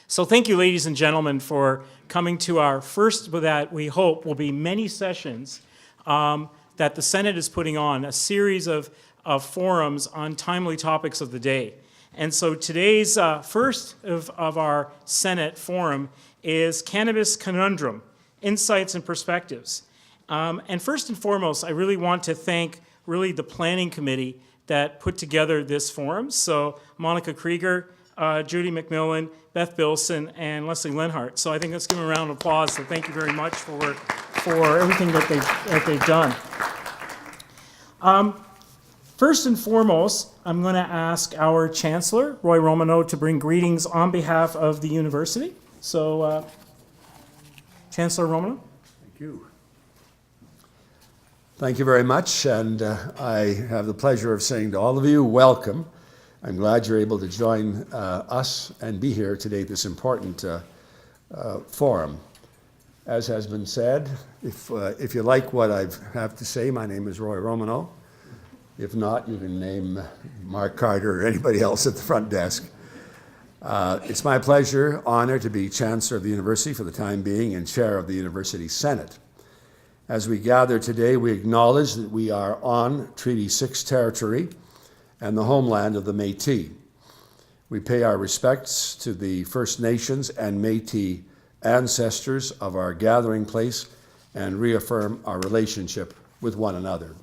So thank you, ladies and gentlemen, for coming to our first, that we hope will be many sessions that the Senate is putting on, a series of forums on timely topics of the day. And so today's first of our Senate forum is Cannabis Conundrum, Insights and Perspectives. And first and foremost, I really want to thank the planning committee that put together this forum. So Monica Krieger, Judy McMillan, Beth Bilson, and Leslie Lenhart. So I think let's give them a round of applause. So thank you very much for everything that they've done. First and foremost, I'm going to ask our Chancellor, Roy Romanow, to bring greetings on behalf of the university. So, Chancellor Romanow. Thank you. Thank you very much, and I have the pleasure of saying to all of you, welcome. I'm glad you're able to join us and be here today at this important forum. As has been said, if you like what I have to say, my name is Roy Romanow. If not, you can name Mark Carter or anybody else at the front desk. It's my pleasure, honor to be Chancellor of the University for the time being and Chair of the University Senate. As we gather today, we acknowledge that we are on Treaty 6 territory and the homeland of the Métis. We pay our respects to the First Nations and Métis ancestors of our gathering place and reaffirm our relationship with one another.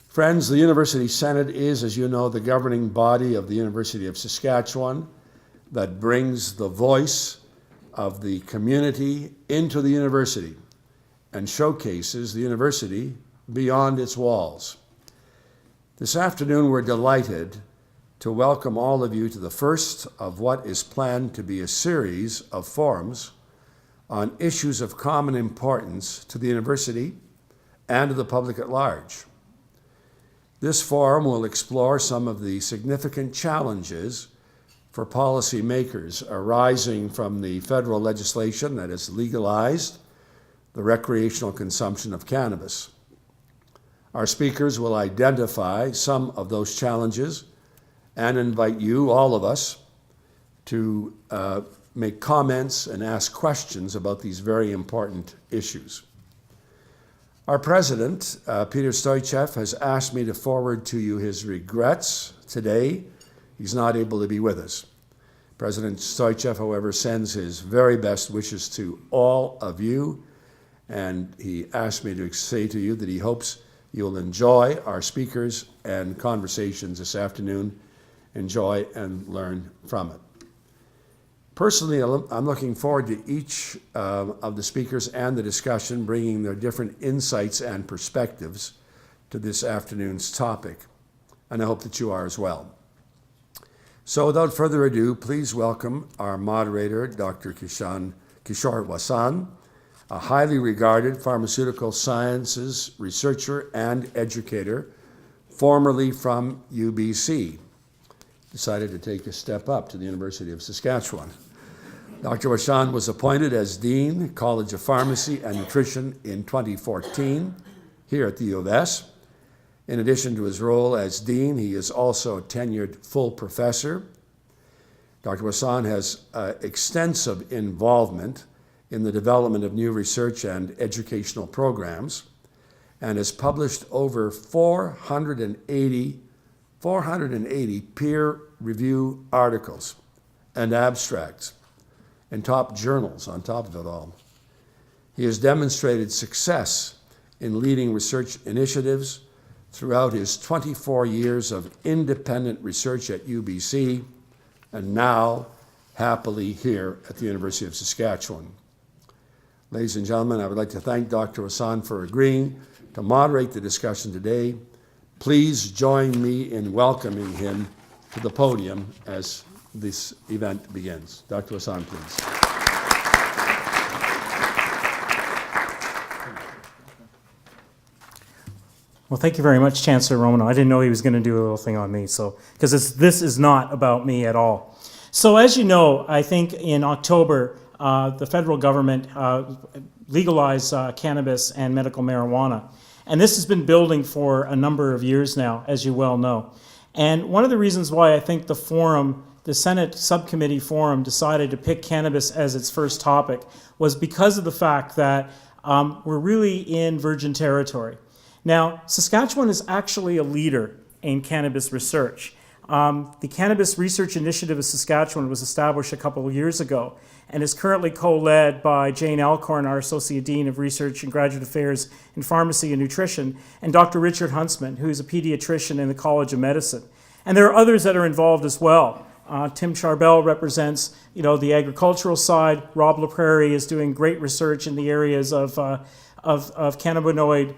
Friends, the University Senate is, as you know, the governing body of the University of Saskatchewan that brings the voice of the community into the university and showcases the university beyond its walls. This afternoon, we're delighted to welcome all of you to the first of what is planned to be a series of forums on issues of common importance to the university and to the public at large. This forum will explore some of the significant challenges for policymakers arising from the federal legislation that has legalized the recreational consumption of cannabis. Our speakers will identify some of those challenges and invite you, all of us, to make comments and ask questions about these very important issues. Our president, Peter Stoichev, has asked me to forward to you his regrets today. He's not able to be with us. President Stoichev, however, sends his very best wishes to all of you, and he asked me to say to you that he hopes you'll enjoy our speakers and conversations this afternoon, enjoy and learn from it. Personally, I'm looking forward to each of the speakers and the discussion bringing their different insights and perspectives to this afternoon's topic, and I hope that you are as well. So without further ado, please welcome our moderator, Dr. Kishor Wasan, a highly regarded pharmaceutical sciences researcher and educator, formerly from UBC, decided to take a step up to the University of Saskatchewan. Dr. Wasan was appointed as Dean, College of Pharmacy and Nutrition in 2014 here at the U of S. In addition to his role as Dean, he is also a tenured full professor. Dr. Wasan has extensive involvement in the development of new research and educational programs and has published over 480 peer review articles and abstracts in top journals on top of it all. He has demonstrated success in leading research initiatives throughout his 24 years of independent research at UBC and now happily here at the University of Saskatchewan. Ladies and gentlemen, I would like to thank Dr. Wasan for agreeing to moderate the discussion today. Please join me in welcoming him to the podium as this event begins. Dr. Wasan, please. Well, thank you very much, Chancellor Romanow. I didn't know he was going to do a little thing on me, because this is not about me at all. So as you know, I think in October, the federal government legalized cannabis and medical marijuana. And this has been building for a number of years now, as you well know. And one of the reasons why I think the forum the Senate Subcommittee Forum decided to pick cannabis as its first topic was because of the fact that we're really in virgin territory. Now, Saskatchewan is actually a leader in cannabis research. The Cannabis Research Initiative of Saskatchewan was established a couple of years ago and is currently co-led by Jane Alcorn, our Associate Dean of Research and Graduate Affairs in Pharmacy and Nutrition, and Dr. Richard Huntsman, who is a pediatrician in the College of Medicine. And there are others that are involved as well. Tim Charbel represents, the agricultural side. Rob LaPrairie is doing great research in the areas of cannabinoid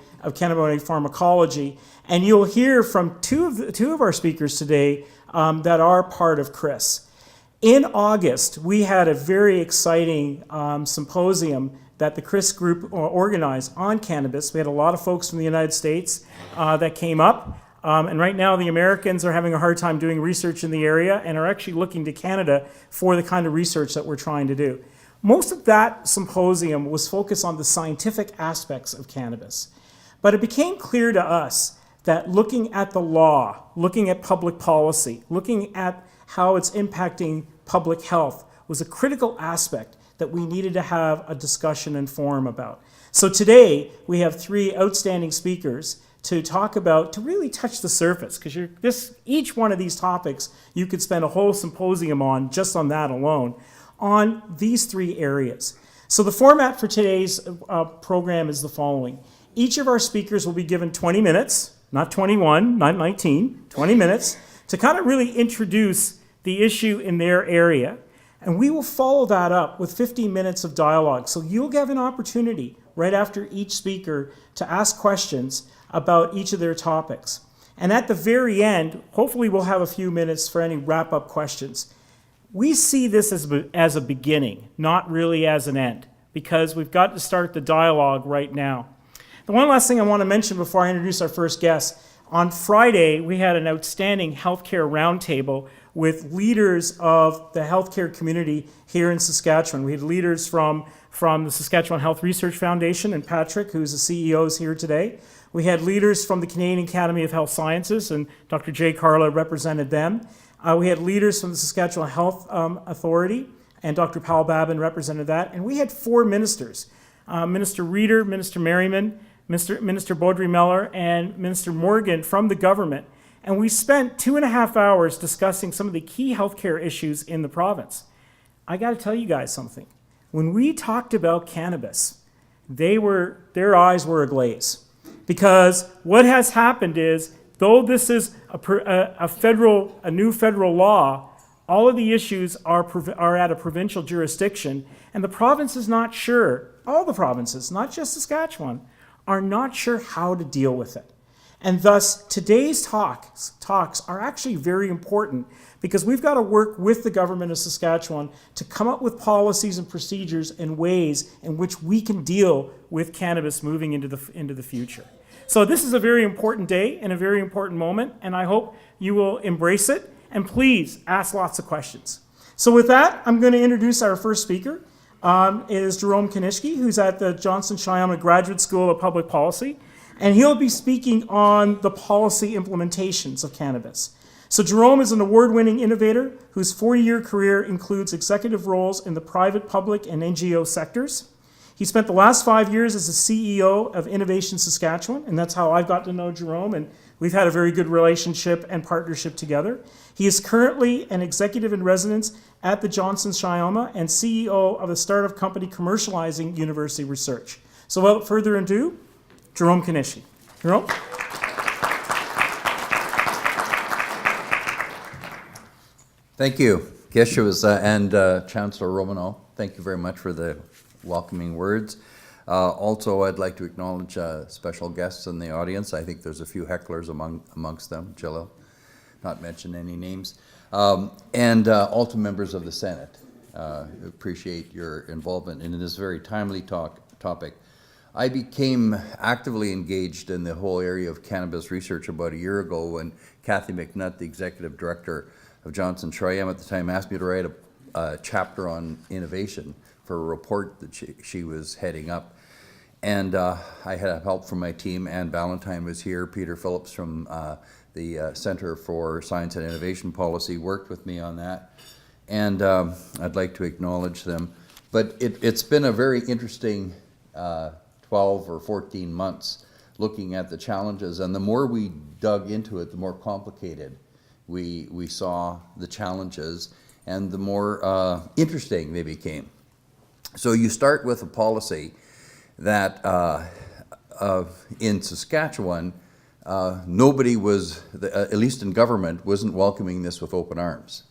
pharmacology. And you'll hear from two of our speakers today that are part of CRIS. In August, we had a very exciting symposium that the CRIS group organized on cannabis. We had a lot of folks from the United States that came up. And right now, the Americans are having a hard time doing research in the area and are actually looking to Canada for the kind of research that we're trying to do. Most of that symposium was focused on the scientific aspects of cannabis. But it became clear to us that looking at the law, looking at public policy, looking at how it's impacting public health was a critical aspect that we needed to have a discussion and forum about. So today, we have three outstanding speakers to talk about, to really touch the surface, because each one of these topics, you could spend a whole symposium on, just on that alone, on these three areas. So the format for today's program is the following. Each of our speakers will be given 20 minutes, not 21, not 19, 20 minutes, to kind of really introduce the issue in their area. And we will follow that up with 15 minutes of dialogue. So you'll have an opportunity right after each speaker to ask questions about each of their topics. And at the very end, hopefully we'll have a few minutes for any wrap-up questions. We see this as a beginning, not really as an end, because we've got to start the dialogue right now. The one last thing I want to mention before I introduce our first guest, on Friday we had an outstanding healthcare roundtable with leaders of the healthcare community here in Saskatchewan. We had leaders from the Saskatchewan Health Research Foundation, and Patrick, who's the CEO, is here today. We had leaders from the Canadian Academy of Health Sciences, and Dr. Jay Carla represented them. We had leaders from the Saskatchewan Health Authority, and Dr. Paul Babin represented that. And we had four ministers, Minister Reeder, Minister Merriman, Minister Baudry Miller, and Minister Morgan from the government. And we spent 2.5 hours discussing some of the key healthcare issues in the province. I got to tell you guys something. When we talked about cannabis, their eyes were aglaze. Because what has happened is, though this is a new federal law, all of the issues are at a provincial jurisdiction, and the province is not sure, all the provinces, not just Saskatchewan, are not sure how to deal with it. And thus, today's talks are actually very important because we've got to work with the government of Saskatchewan to come up with policies and procedures and ways in which we can deal with cannabis moving into the future. So this is a very important day and a very important moment, and I hope you will embrace it, and please ask lots of questions. So with that, I'm going to introduce our first speaker. Is Jerome Kanischke, who's at the Johnson Shyama Graduate School of Public Policy, and he'll be speaking on the policy implementations of cannabis. So Jerome is an award-winning innovator whose 40-year career includes executive roles in the private, public, and NGO sectors. He spent the last 5 years as the CEO of Innovation Saskatchewan, and that's how I've got to know Jerome, and we've had a very good relationship and partnership together. He is currently an executive in residence at the Johnson Shyama and CEO of a startup company commercializing university research. So without further ado, Jerome Kanischke. Jerome? Thank you, Kishor and Chancellor Romanow. Thank you very much for the welcoming words. Also, I'd like to acknowledge special guests in the audience. I think there's a few hecklers amongst them. Jill, not mention any names. And also members of the Senate. Appreciate your involvement in this very timely topic. I became actively engaged in the whole area of cannabis research about a year ago when Kathy McNutt, the executive director of Johnson Shyama at the time, asked me to write a chapter on innovation for a report that she was heading up. And I had help from my team. Ann Ballantyne was here, Peter Phillips from the Center for Science and Innovation Policy, worked with me on that. And I'd like to acknowledge them. But it's been a very interesting 12 or 14 months looking at the challenges. And the more we dug into it, the more complicated we saw the challenges and the more interesting they became. So you start with a policy that in Saskatchewan, nobody was, at least in government, wasn't welcoming this with open arms.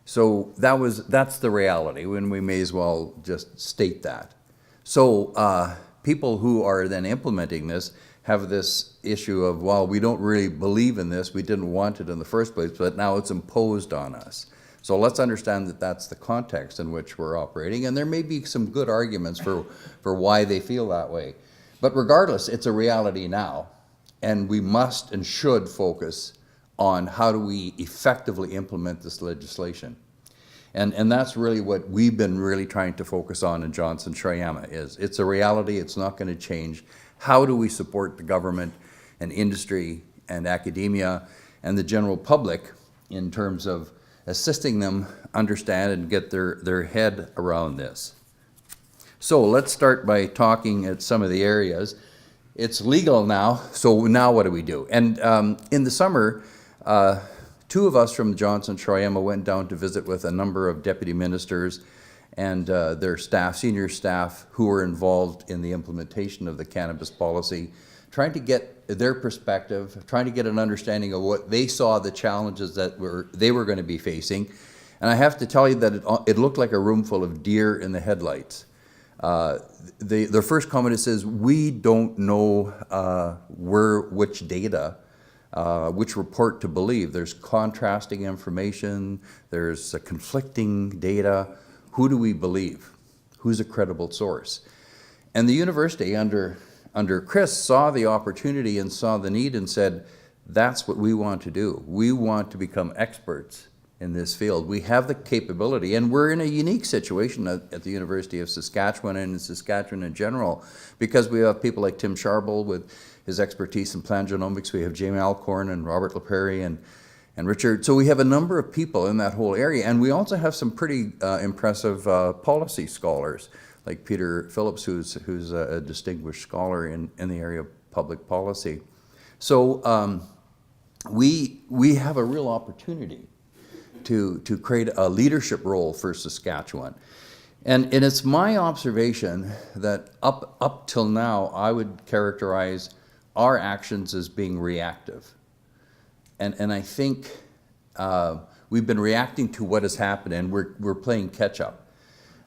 So that's the reality, and we may as well just state that. So people who are then implementing this have this issue of, well, we don't really believe in this, we didn't want it in the first place, but now it's imposed on us. So let's understand that that's the context in which we're operating, and there may be some good arguments for why they feel that way. But regardless, it's a reality now, and we must and should focus on how do we effectively implement this legislation. And that's really what we've been really trying to focus on in Johnson-Shayama is. It's a reality, it's not going to change. How do we support the government and industry and academia and the general public in terms of assisting them understand and get their head around this? So let's start by talking at some of the areas. It's legal now, so now what do we do? And in the summer, two of us from Johnson-Shayama went down to visit with a number of deputy ministers and their staff, senior staff, who were involved in the implementation of the cannabis policy, trying to get their perspective, trying to get an understanding of what they saw the challenges that they were going to be facing. And I have to tell you that it looked like a room full of deer in the headlights. The first comment says, we don't know which data, which report to believe. There's contrasting information, there's conflicting data. Who do we believe? Who's a credible source? And the university under Chris saw the opportunity and saw the need and said, that's what we want to do. We want to become experts in this field. We have the capability, and we're in a unique situation at the University of Saskatchewan and in Saskatchewan in general, because we have people like Tim Sharble with his expertise in plant genomics. We have Jamie Alcorn and Robert LaPrairie and Richard. So we have a number of people in that whole area, and we also have some pretty impressive policy scholars, like Peter Phillips, who's a distinguished scholar in the area of public policy. So we have a real opportunity to create a leadership role for Saskatchewan. And it's my observation that up till now, I would characterize our actions as being reactive. And I think we've been reacting to what has happened, and we're playing catch up.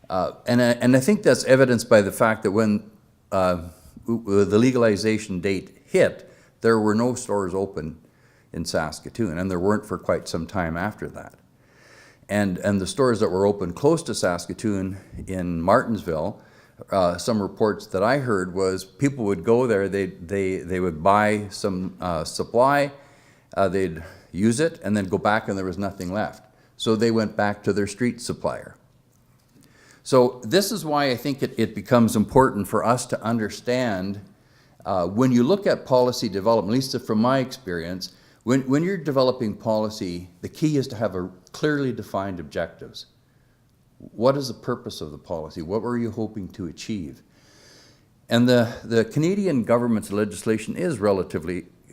And I think that's evidenced by the fact that when the legalization date hit, there were no stores open in Saskatoon, and there weren't for quite some time after that. And the stores that were open close to Saskatoon in Martensville, some reports that I heard was people would go there, they would buy some supply, they'd use it, and then go back and there was nothing left. So they went back to their street supplier. So this is why I think it becomes important for us to understand when you look at policy development, at least from my experience, when you're developing policy, the key is to have a clearly defined objectives. What is the purpose of the policy? What were you hoping to achieve? And the Canadian government's legislation is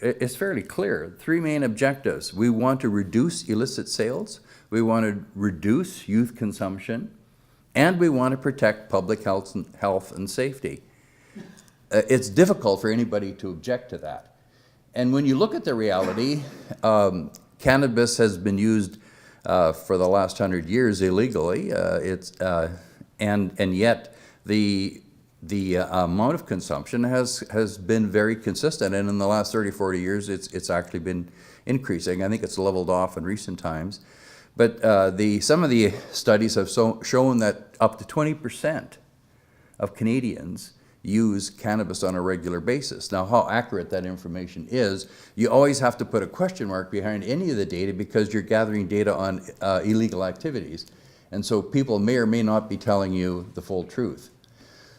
it's fairly clear. Three main objectives. We want to reduce illicit sales, we want to reduce youth consumption, and we want to protect public health and safety. It's difficult for anybody to object to that. And when you look at the reality, cannabis has been used for the last 100 years illegally, and yet the amount of consumption has been very consistent, and in the last 30, 40 years, it's actually been increasing. I think it's leveled off in recent times. But some of the studies have shown that up to 20% of Canadians use cannabis on a regular basis. Now, how accurate that information is, you always have to put a question mark behind any of the data because you're gathering data on illegal activities. And so people may or may not be telling you the full truth.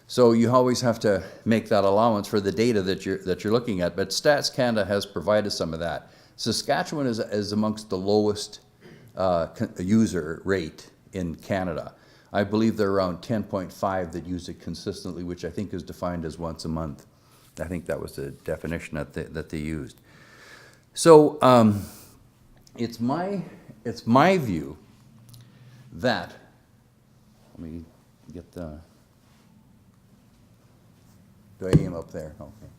So you always have to make that allowance for the data that you're looking at. But Stats Canada has provided some of that. Saskatchewan is amongst the lowest user rate in Canada. I believe there are around 10.5 that use it consistently, which I think is defined as once a month. I think that was the definition that they used. So it's my view that, let me get the, do I aim up there? Okay.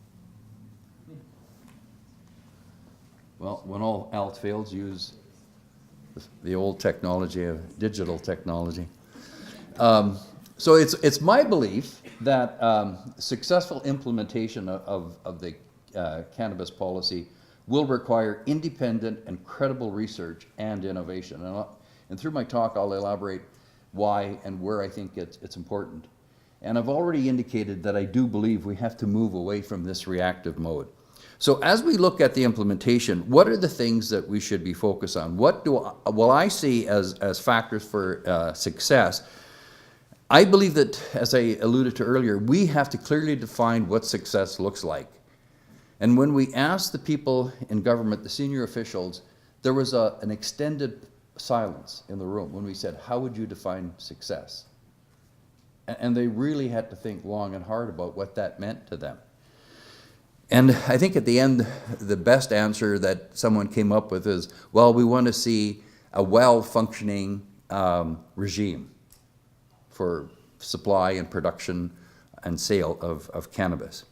Well, when all else fails, use the old technology of digital technology. So it's my belief that successful implementation of the cannabis policy will require independent and credible research and innovation. And through my talk, I'll elaborate why and where I think it's important. And I've already indicated that I do believe we have to move away from this reactive mode. So as we look at the implementation, what are the things that we should be focused on? What will I see as factors for success? I believe that, as I alluded to earlier, we have to clearly define what success looks like. And when we asked the people in government, the senior officials, there was an extended silence in the room when we said, how would you define success? And they really had to think long and hard about what that meant to them. And I think at the end, the best answer that someone came up with is, well, we want to see a well-functioning regime for supply and production and sale of cannabis.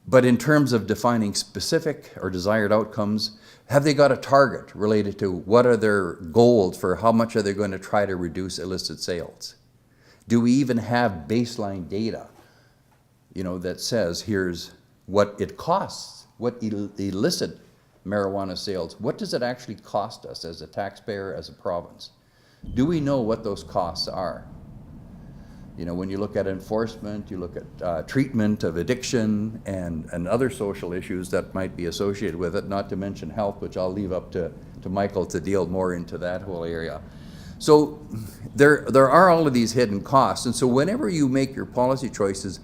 But in terms of defining specific or desired outcomes, have they got a target related to what are their goals for how much are they going to try to reduce illicit sales? Do we even have baseline data, that says here's what it costs, what illicit marijuana sales, what does it actually cost us as a taxpayer, as a province? Do we know what those costs are? When you look at enforcement, you look at treatment of addiction and other social issues that might be associated with it, not to mention health, which I'll leave up to Michael to deal more into that whole area. So there are all of these hidden costs, and so whenever you make your policy choices,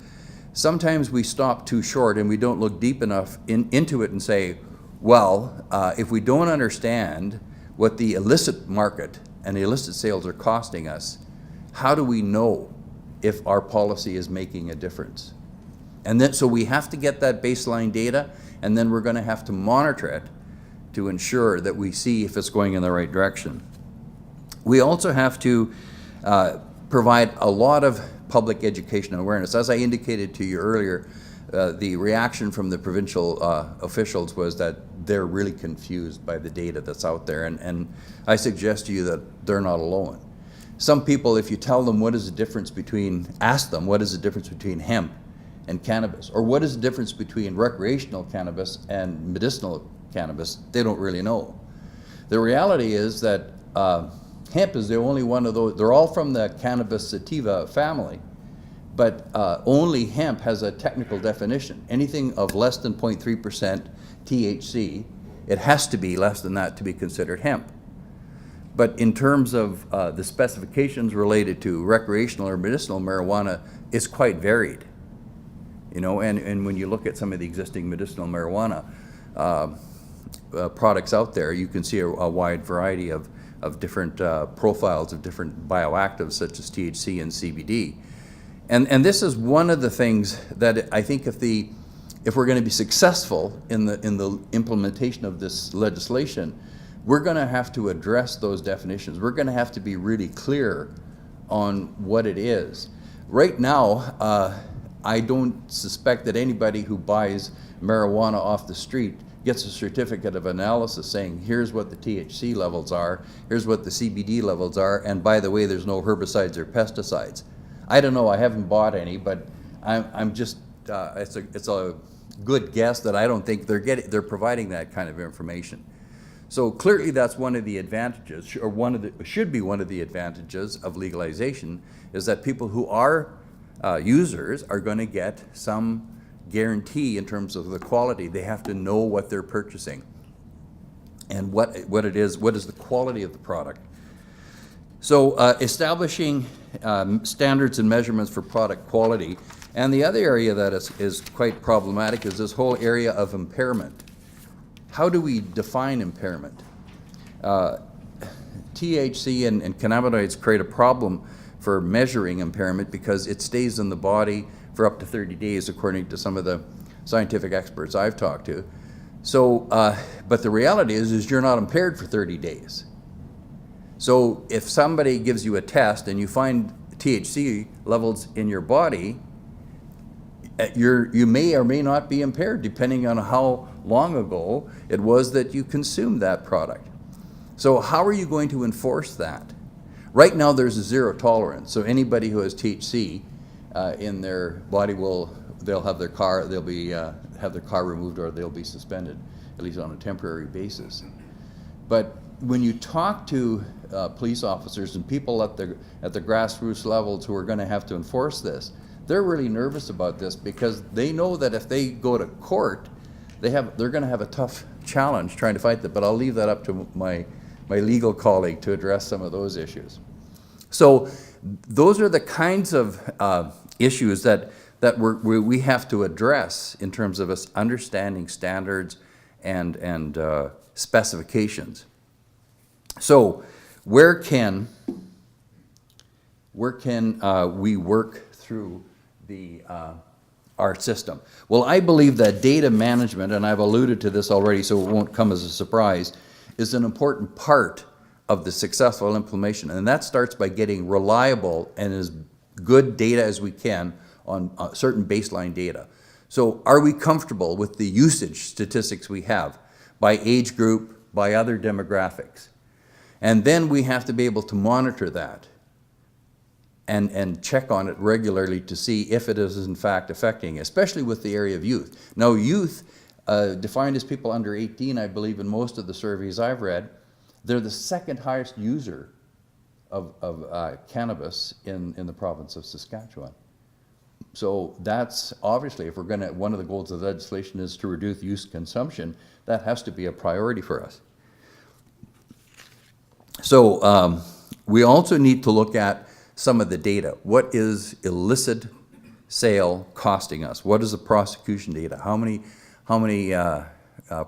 sometimes we stop too short and we don't look deep enough into it and say, well, if we don't understand what the illicit market and the illicit sales are costing us, how do we know if our policy is making a difference? And then, so we have to get that baseline data, and then we're going to have to monitor it to ensure that we see if it's going in the right direction. We also have to provide a lot of public education and awareness. As I indicated to you earlier, the reaction from the provincial officials was that they're really confused by the data that's out there, and I suggest to you that they're not alone. Some people, if you tell them what is the difference between, ask them what is the difference between hemp and cannabis, or what is the difference between recreational cannabis and medicinal cannabis, they don't really know. The reality is that hemp is the only one of those. They're all from the cannabis sativa family, but only hemp has a technical definition. Anything of less than 0.3% THC, it has to be less than that to be considered hemp. But in terms of the specifications related to recreational or medicinal marijuana, it's quite varied. And when you look at some of the existing medicinal marijuana products out there, you can see a wide variety of different profiles of different bioactives such as THC and CBD. And this is one of the things that I think if we're going to be successful in the implementation of this legislation, we're going to have to address those definitions. We're going to have to be really clear on what it is. Right now, I don't suspect that anybody who buys marijuana off the street gets a certificate of analysis saying, here's what the THC levels are, here's what the CBD levels are, and by the way, there's no herbicides or pesticides. I don't know, I haven't bought any, but I'm just, it's a good guess that I don't think they're providing that kind of information. So clearly that's one of the advantages, or should be one of the advantages of legalization, is that people who are users are going to get some guarantee in terms of the quality. They have to know what they're purchasing and what it is, what is the quality of the product. So establishing standards and measurements for product quality. And the other area that is quite problematic is this whole area of impairment. how do we define impairment? THC and cannabinoids create a problem for measuring impairment because it stays in the body for up to 30 days, according to some of the scientific experts I've talked to. So, but the reality is you're not impaired for 30 days. So if somebody gives you a test and you find THC levels in your body, you may or may not be impaired, depending on how long ago it was that you consumed that product. So how are you going to enforce that? Right now there's a zero tolerance. So anybody who has THC in their body they'll have their car removed, or they'll be suspended, at least on a temporary basis. But when you talk to police officers and people at the grassroots levels who are going to have to enforce this, they're really nervous about this because they know that if they go to court, they're going to have a tough challenge trying to fight that. But I'll leave that up to my legal colleague to address some of those issues. So those are the kinds of issues that we have to address in terms of us understanding standards and specifications. So where can we work through our system? Well, I believe that data management, and I've alluded to this already so it won't come as a surprise, is an important part of the successful implementation. And that starts by getting reliable and as good data as we can on certain baseline data. So are we comfortable with the usage statistics we have by age group, by other demographics? And then we have to be able to monitor that and check on it regularly to see if it is in fact affecting, especially with the area of youth. Now youth, defined as people under 18, I believe in most of the surveys I've read, they're the second highest user of cannabis in the province of Saskatchewan. So that's obviously, if we're going to, one of the goals of the legislation is to reduce youth consumption, that has to be a priority for us. So we also need to look at some of the data. What is illicit sale costing us? What is the prosecution data? How many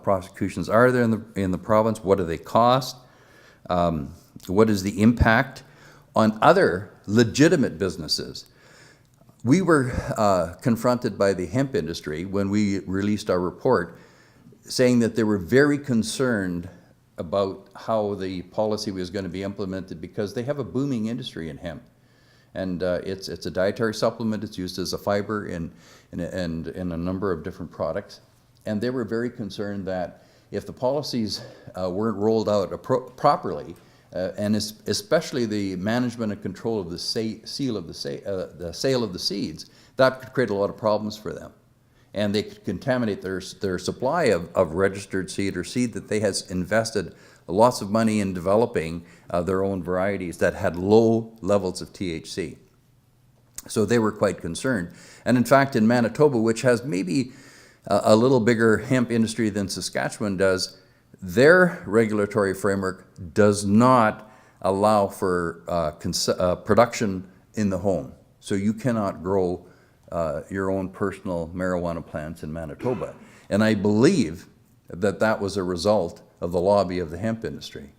prosecutions are there in the province? What do they cost? What is the impact on other legitimate businesses? We were confronted by the hemp industry when we released our report, saying that they were very concerned about how the policy was going to be implemented because they have a booming industry in hemp. And it's a dietary supplement. It's used as a fiber in a number of different products. And they were very concerned that if the policies weren't rolled out properly, and especially the management and control of the sale of the seeds, that could create a lot of problems for them. And they could contaminate their supply of registered seed or seed that they has invested lots of money in developing their own varieties that had low levels of THC. So they were quite concerned. And in fact, in Manitoba, which has maybe a little bigger hemp industry than Saskatchewan does, their regulatory framework does not allow for production in the home. So you cannot grow your own personal marijuana plants in Manitoba. And I believe that that was a result of the lobby of the hemp industry.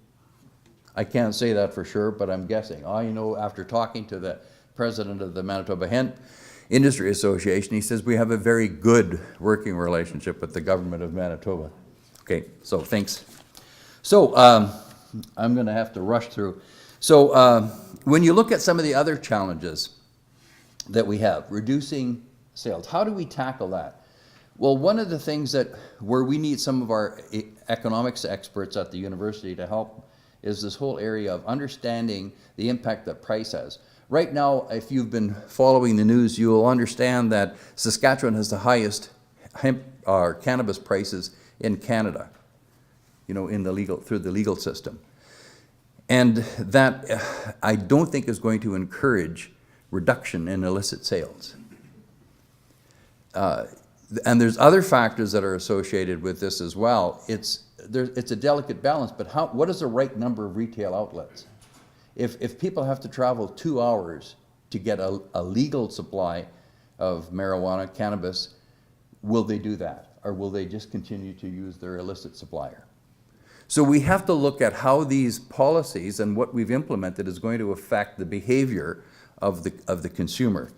I can't say that for sure, but I'm guessing. I know after talking to the president of the Manitoba Hemp Industry Association, he says we have a very good working relationship with the government of Manitoba. Okay, so thanks. So I'm going to have to rush through. So when you look at some of the other challenges that we have, reducing sales, how do we tackle that? Well, one of the things where we need some of our economics experts at the university to help is this whole area of understanding the impact that price has. Right now, if you've been following the news, you will understand that Saskatchewan has the highest hemp or cannabis prices in Canada, through the legal system. And that I don't think is going to encourage reduction in illicit sales. And there's other factors that are associated with this as well. It's a delicate balance, but what is the right number of retail outlets? If people have to travel 2 hours to get a legal supply of marijuana, cannabis, will they do that? or will they just continue to use their illicit supplier? So we have to look at how these policies and what we've implemented is going to affect the behavior of the consumer.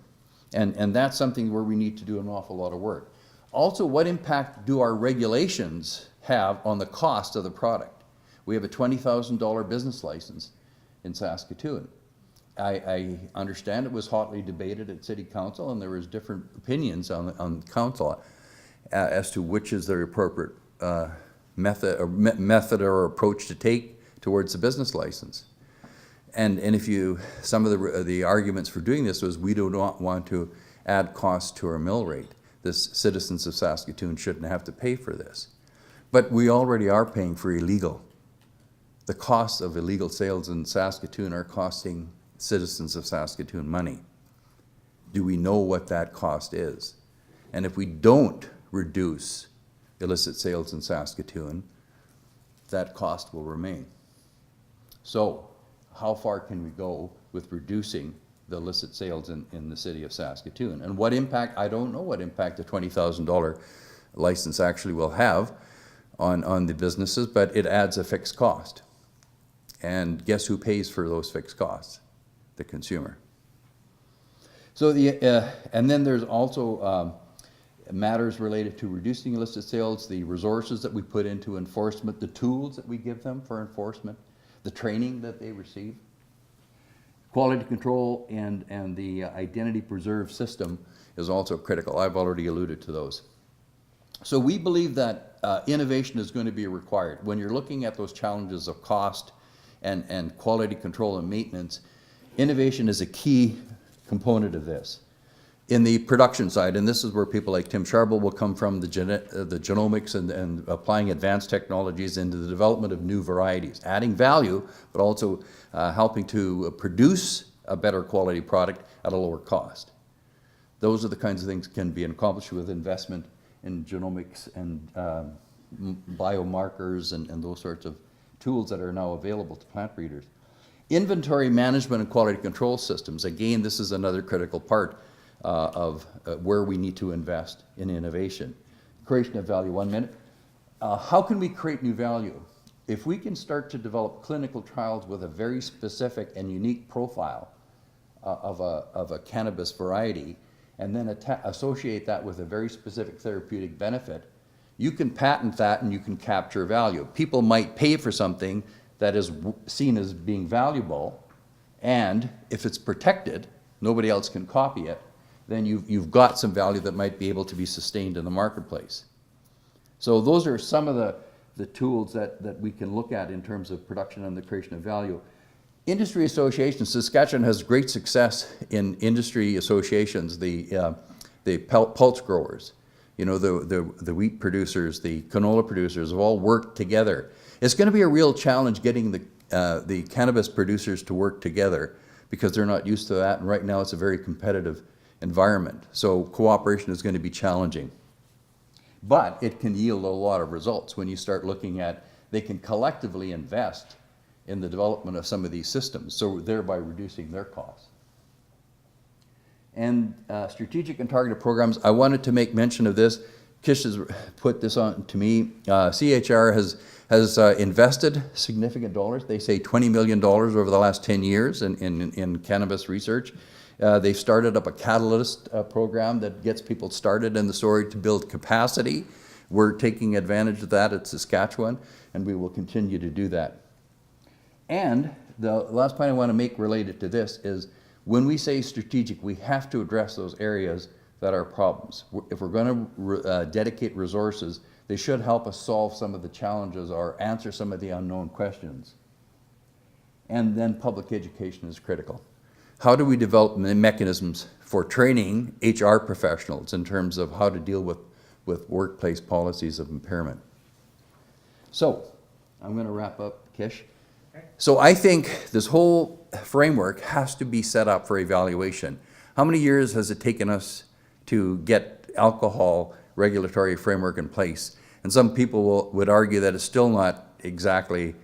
And that's something where we need to do an awful lot of work. Also, what impact do our regulations have on the cost of the product? We have a $20,000 business license in Saskatoon. I understand it was hotly debated at City Council, and there was different opinions on council as to which is the appropriate method or approach to take towards the business license. And if you, some of the arguments for doing this was we do not want to add costs to our mill rate. The citizens of Saskatoon shouldn't have to pay for this. But we already are paying for illegal. The costs of illegal sales in Saskatoon are costing citizens of Saskatoon money. Do we know what that cost is? And if we don't reduce illicit sales in Saskatoon, that cost will remain. So how far can we go with reducing the illicit sales in the city of Saskatoon? And what impact, I don't know what impact the $20,000 license actually will have on the businesses, but it adds a fixed cost. And guess who pays for those fixed costs? The consumer. So and then there's also matters related to reducing illicit sales, the resources that we put into enforcement, the tools that we give them for enforcement, the training that they receive. Quality control and the identity preserve system is also critical. I've already alluded to those. So we believe that innovation is going to be required. When you're looking at those challenges of cost and quality control and maintenance, innovation is a key component of this. In the production side, and this is where people like Tim Sharble will come from, the genomics and applying advanced technologies into the development of new varieties, adding value, but also helping to produce a better quality product at a lower cost. Those are the kinds of things that can be accomplished with investment in genomics and biomarkers and those sorts of tools that are now available to plant breeders. Inventory management and quality control systems. Again, this is another critical part of where we need to invest in innovation. Creation of value, 1 minute. How can we create new value? If we can start to develop clinical trials with a very specific and unique profile of a cannabis variety, and then associate that with a very specific therapeutic benefit, you can patent that and you can capture value. People might pay for something that is seen as being valuable, and if it's protected, nobody else can copy it, then you've got some value that might be able to be sustained in the marketplace. So those are some of the tools that we can look at in terms of production and the creation of value. Industry associations, Saskatchewan has great success in industry associations, the pulse growers, you know, the wheat producers, the canola producers have all worked together. It's going to be a real challenge getting the cannabis producers to work together because they're not used to that, and right now it's a very competitive environment. So cooperation is going to be challenging. But it can yield a lot of results when you start looking at they can collectively invest in the development of some of these systems, so thereby reducing their costs. And strategic and targeted programs, I wanted to make mention of this. Kish has put this on to me. CHR has invested significant dollars. They say $20 million over the last 10 years in cannabis research. They've started up a catalyst program that gets people started in the story to build capacity. We're taking advantage of that at Saskatchewan, and we will continue to do that. And the last point I want to make related to this is when we say strategic, we have to address those areas that are problems. If we're going to dedicate resources, they should help us solve some of the challenges or answer some of the unknown questions. And then public education is critical. How do we develop mechanisms for training HR professionals in terms of how to deal with workplace policies of impairment? So, I'm going to wrap up, Kish. So I think this whole framework has to be set up for evaluation. How many years has it taken us to get alcohol regulatory framework in place? And some people would argue that it's still not exactly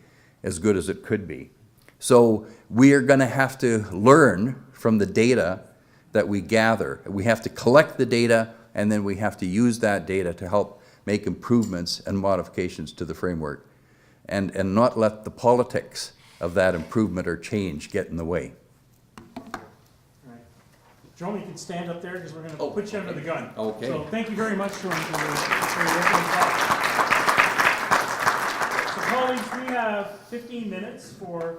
as good as it could be. So we are going to have to learn from the data that we gather. We have to collect the data, and then we have to use that data to help make improvements and modifications to the framework, and not let the politics of that improvement or change get in the way. Right. Jerome, you can stand up there because we're going to put you under the gun. Okay. So thank you very much, Jerome, for your opening thoughts. So colleagues, we have 15 minutes for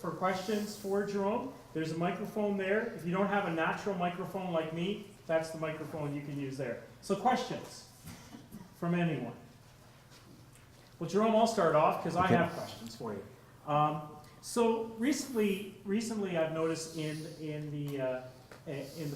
questions for Jerome. There's a microphone there. If you don't have a natural microphone like me, that's the microphone you can use there. So questions from anyone? Well, Jerome, I'll start off because I have questions for you. So recently, I've noticed in the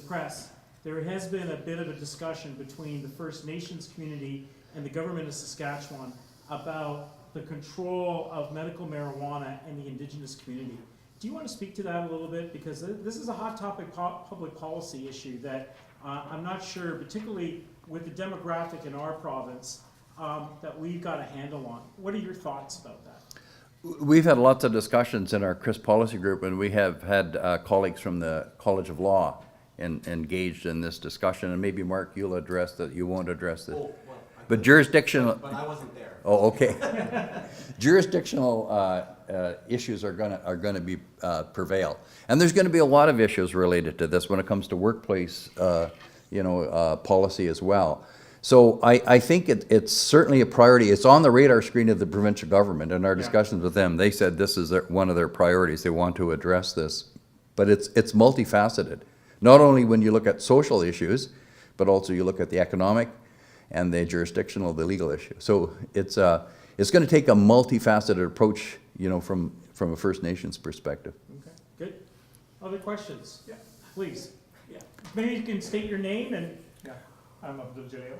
press there has been a bit of a discussion between the First Nations community and the government of Saskatchewan about the control of medical marijuana and the Indigenous community. Do you want to speak to that a little bit? Because this is a hot topic public policy issue that I'm not sure, particularly with the demographic in our province, that we've got a handle on. What are your thoughts about that? We've had lots of discussions in our CRIS policy group, and we have had colleagues from the College of Law engaged in this discussion. And maybe, Mark, you'll address that. You won't address this. Oh, well, But jurisdictional. But I wasn't there. Oh, okay. Jurisdictional issues are gonna be prevail, and there's going to be a lot of issues related to this when it comes to workplace, policy as well. So I think it's certainly a priority. It's on the radar screen of the provincial government. In our discussions with them, they said this is one of their priorities. They want to address this, but it's multifaceted. Not only when you look at social issues, but also you look at the economic and the jurisdictional, the legal issue. So it's going to take a multifaceted approach, from a First Nations perspective. Okay, good. Other questions? Yeah, please. Yeah. Maybe you can state your name and. Yeah, I'm Abdul Jalil.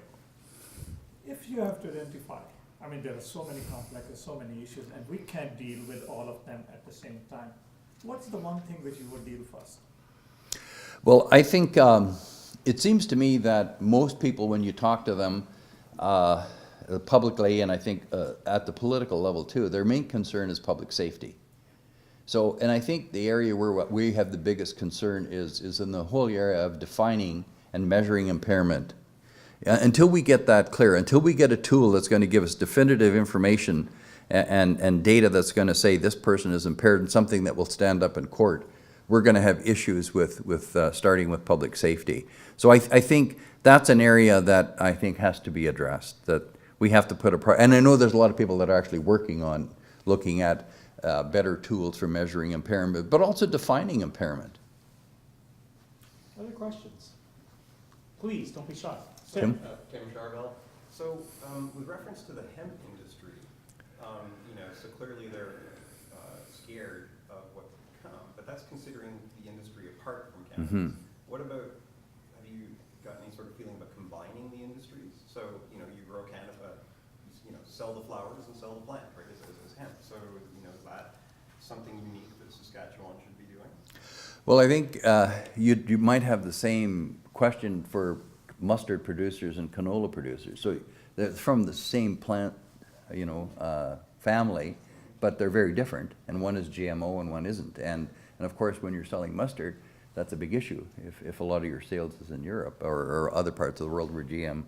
If you have to identify, I mean, there are so many complexes, so many issues, and we can't deal with all of them at the same time. What's the one thing which you would deal first? Well, I think it seems to me that most people, when you talk to them publicly, and I think at the political level too, their main concern is public safety. So, and I think the area where we have the biggest concern is in the whole area of defining and measuring impairment. Until we get that clear, until we get a tool that's going to give us definitive information and data that's going to say this person is impaired and something that will stand up in court, we're going to have issues with starting with public safety. So I think that's an area that I think has to be addressed, that we have to put and I know there's a lot of people that are actually working on looking at better tools for measuring impairment, but also defining impairment. Other questions? Please, don't be shy. Tim? Tim Charvel. So with reference to the hemp industry, so clearly they're scared of what could come, but that's considering the industry apart from cannabis. What about, have you got any sort of feeling about combining the industries? So, you grow cannabis, sell the flowers and sell the plant, right, as hemp. So, is that something unique that Saskatchewan should be doing? Well, I think you might have the same question for mustard producers and canola producers. So they're from the same plant, family, but they're very different. And one is GMO and one isn't. And of course, when you're selling mustard, that's a big issue. If a lot of your sales is in Europe or other parts of the world where GM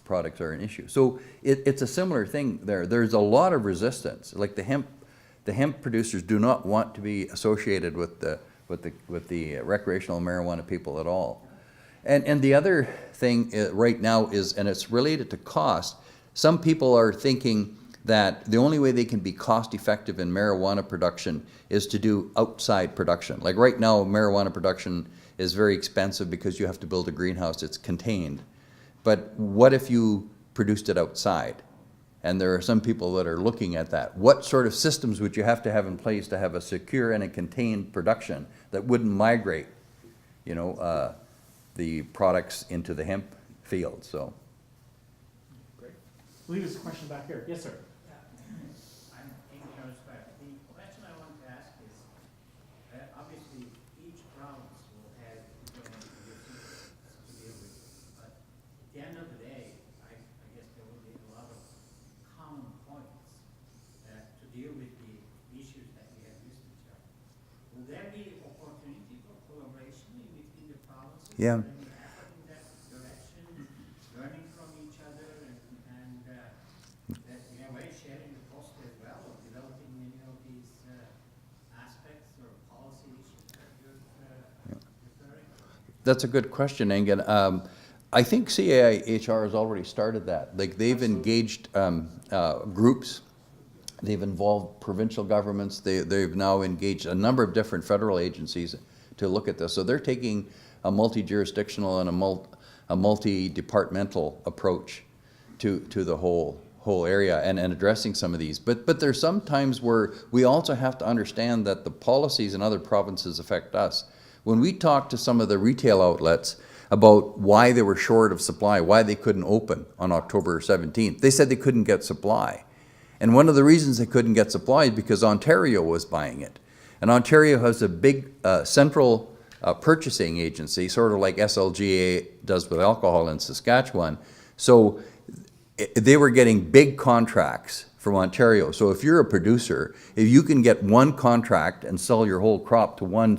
products are an issue. So it's a similar thing there. There's a lot of resistance. Like the hemp producers do not want to be associated with the recreational marijuana people at all. And the other thing right now is, and it's related to cost, some people are thinking that the only way they can be cost effective in marijuana production is to do outside production. Like right now, marijuana production is very expensive because you have to build a greenhouse, it's contained. But what if you produced it outside? And there are some people that are looking at that. What sort of systems would you have to have in place to have a secure and a contained production that wouldn't migrate, the products into the hemp field? So. Great. I believe there's a question back here. Yes, sir. I'm Kishor. The question I want to ask is, obviously each province will have its own issues to deal with, but at the end of the day, I guess there will be a lot of common points to deal with the issues that we have listed here. Will there be opportunity for collaboration between the provinces? Yeah. Any effort in that direction, learning from each other and That's a good question, Engen. I think CAIHR has already started that. Like, they've engaged groups. They've involved provincial governments. They've now engaged a number of different federal agencies to look at this. So they're taking a multi-jurisdictional and a multi-departmental approach to the whole area and addressing some of these. But there's some times where we also have to understand that the policies in other provinces affect us. When we talk to some of the retail outlets about why they were short of supply, why they couldn't open on October 17th, they said they couldn't get supply. And one of the reasons they couldn't get supply is because Ontario was buying it. And Ontario has a big central purchasing agency, sort of like SLGA does with alcohol in Saskatchewan. So they were getting big contracts from Ontario. So if you're a producer, if you can get one contract and sell your whole crop to one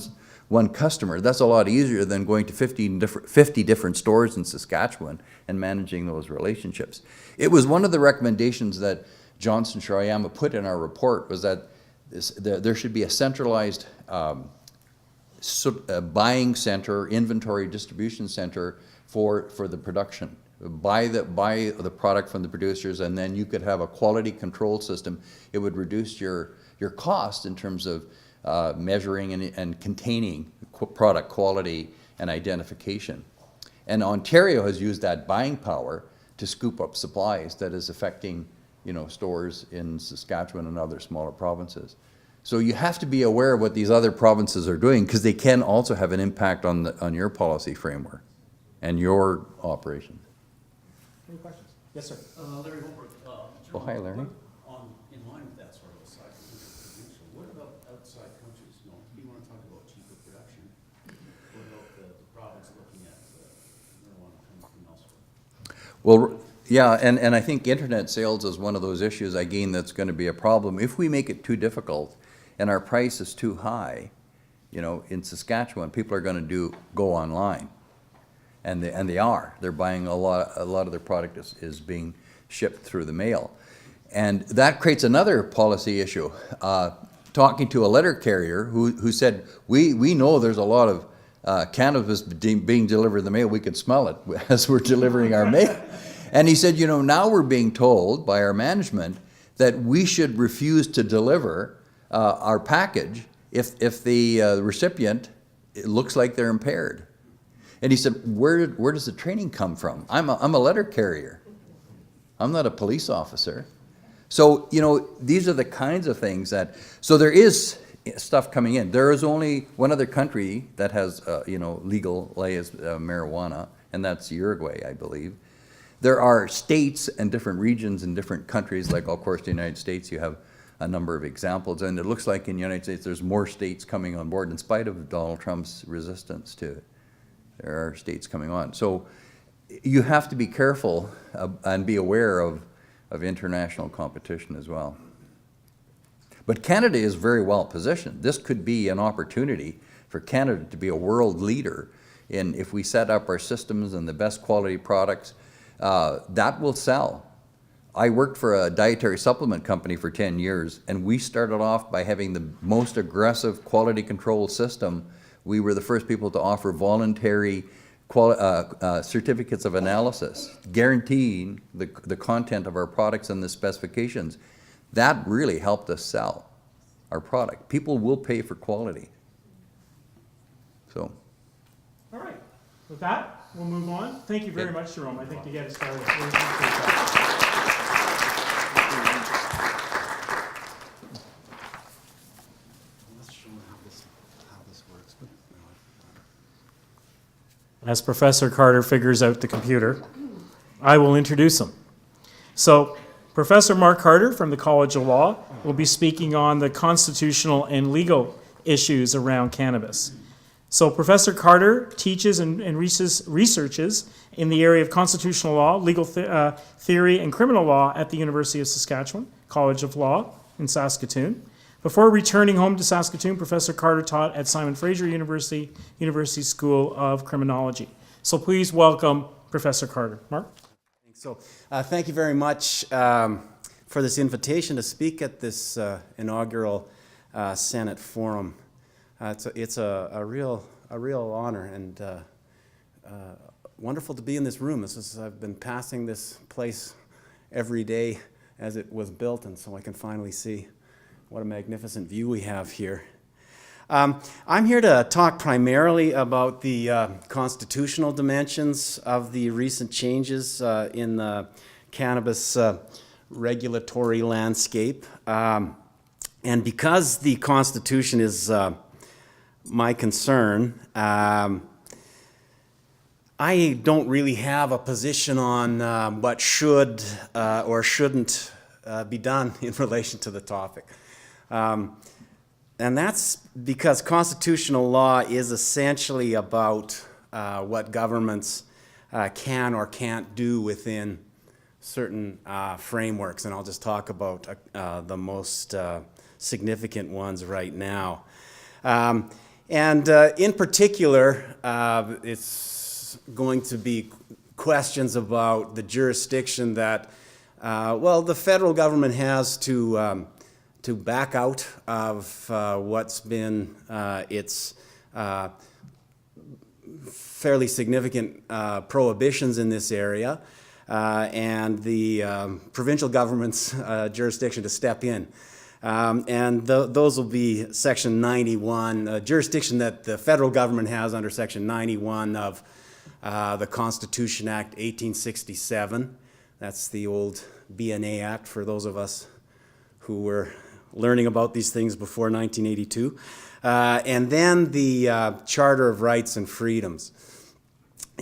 customer, that's a lot easier than going to 50 different stores in Saskatchewan and managing those relationships. It was one of the recommendations that Johnson Shirayama put in our report, was that there should be a centralized buying center, inventory distribution center for the production. Buy the product from the producers, and then you could have a quality control system. It would reduce your cost in terms of measuring and containing product quality and identification. And Ontario has used that buying power to scoop up supplies that is affecting, stores in Saskatchewan and other smaller provinces. So you have to be aware of what these other provinces are doing, because they can also have an impact on your policy framework and your operations. Any questions? Yes, sir. Larry Holbrook. Oh, hi, Larry. In line with that sort of aside from producer, what about outside countries? You want to talk about cheaper production. What about the province looking at marijuana coming from elsewhere? Well, yeah, and I think internet sales is one of those issues, again, that's going to be a problem. If we make it too difficult and our price is too high, in Saskatchewan, people are going to go online. And they are. They're buying a lot of their product is being shipped through the mail. And that creates another policy issue. Talking to a letter carrier who said, we know there's a lot of cannabis being delivered in the mail. We could smell it as we're delivering our mail. And he said, now we're being told by our management that we should refuse to deliver our package if the recipient, it looks like they're impaired. And he said, where does the training come from? I'm a letter carrier. I'm not a police officer. So, these are the kinds of things so there is stuff coming in. There is only one other country that has, legalized marijuana, and that's Uruguay, I believe. There are states and different regions in different countries, like, of course, the United States, you have a number of examples, and it looks like in the United States there's more states coming on board in spite of Donald Trump's resistance to it. There are states coming on. So you have to be careful and be aware of international competition as well. But Canada is very well positioned. This could be an opportunity for Canada to be a world leader if we set up our systems and the best quality products, that will sell. I worked for a dietary supplement company for 10 years, and we started off by having the most aggressive quality control system. We were the first people to offer voluntary certificates of analysis, guaranteeing the content of our products and the specifications. That really helped us sell our product. People will pay for quality. So. All right. With that, we'll move on. Thank you very much, Jerome. I think to get us started. Really appreciate that. Let's show them how this works. But, As Professor Carter figures out the computer, I will introduce him. So, Professor Mark Carter from the College of Law will be speaking on the constitutional and legal issues around cannabis. So, Professor Carter teaches and researches in the area of constitutional law, legal theory, and criminal law at the University of Saskatchewan, College of Law in Saskatoon. Before returning home to Saskatoon, Professor Carter taught at Simon Fraser University School of Criminology. So please welcome Professor Carter. Mark? So thank you very much for this invitation to speak at this inaugural Senate forum. It's a real honor, and wonderful to be in this room. I've been passing this place every day as it was built, and so I can finally see what a magnificent view we have here. I'm here to talk primarily about the constitutional dimensions of the recent changes in the cannabis regulatory landscape. And because the Constitution is my concern, I don't really have a position on what should or shouldn't be done in relation to the topic. And that's because constitutional law is essentially about what governments can or can't do within certain frameworks. And I'll just talk about the most significant ones right now. And in particular, it's going to be questions about the jurisdiction that, the federal government has to back out of what's been its fairly significant prohibitions in this area, and the provincial government's jurisdiction to step in. Those will be Section 91, jurisdiction that the federal government has under Section 91 of the Constitution Act 1867. That's the old BNA Act for those of us who were learning about these things before 1982. And then the Charter of Rights and Freedoms.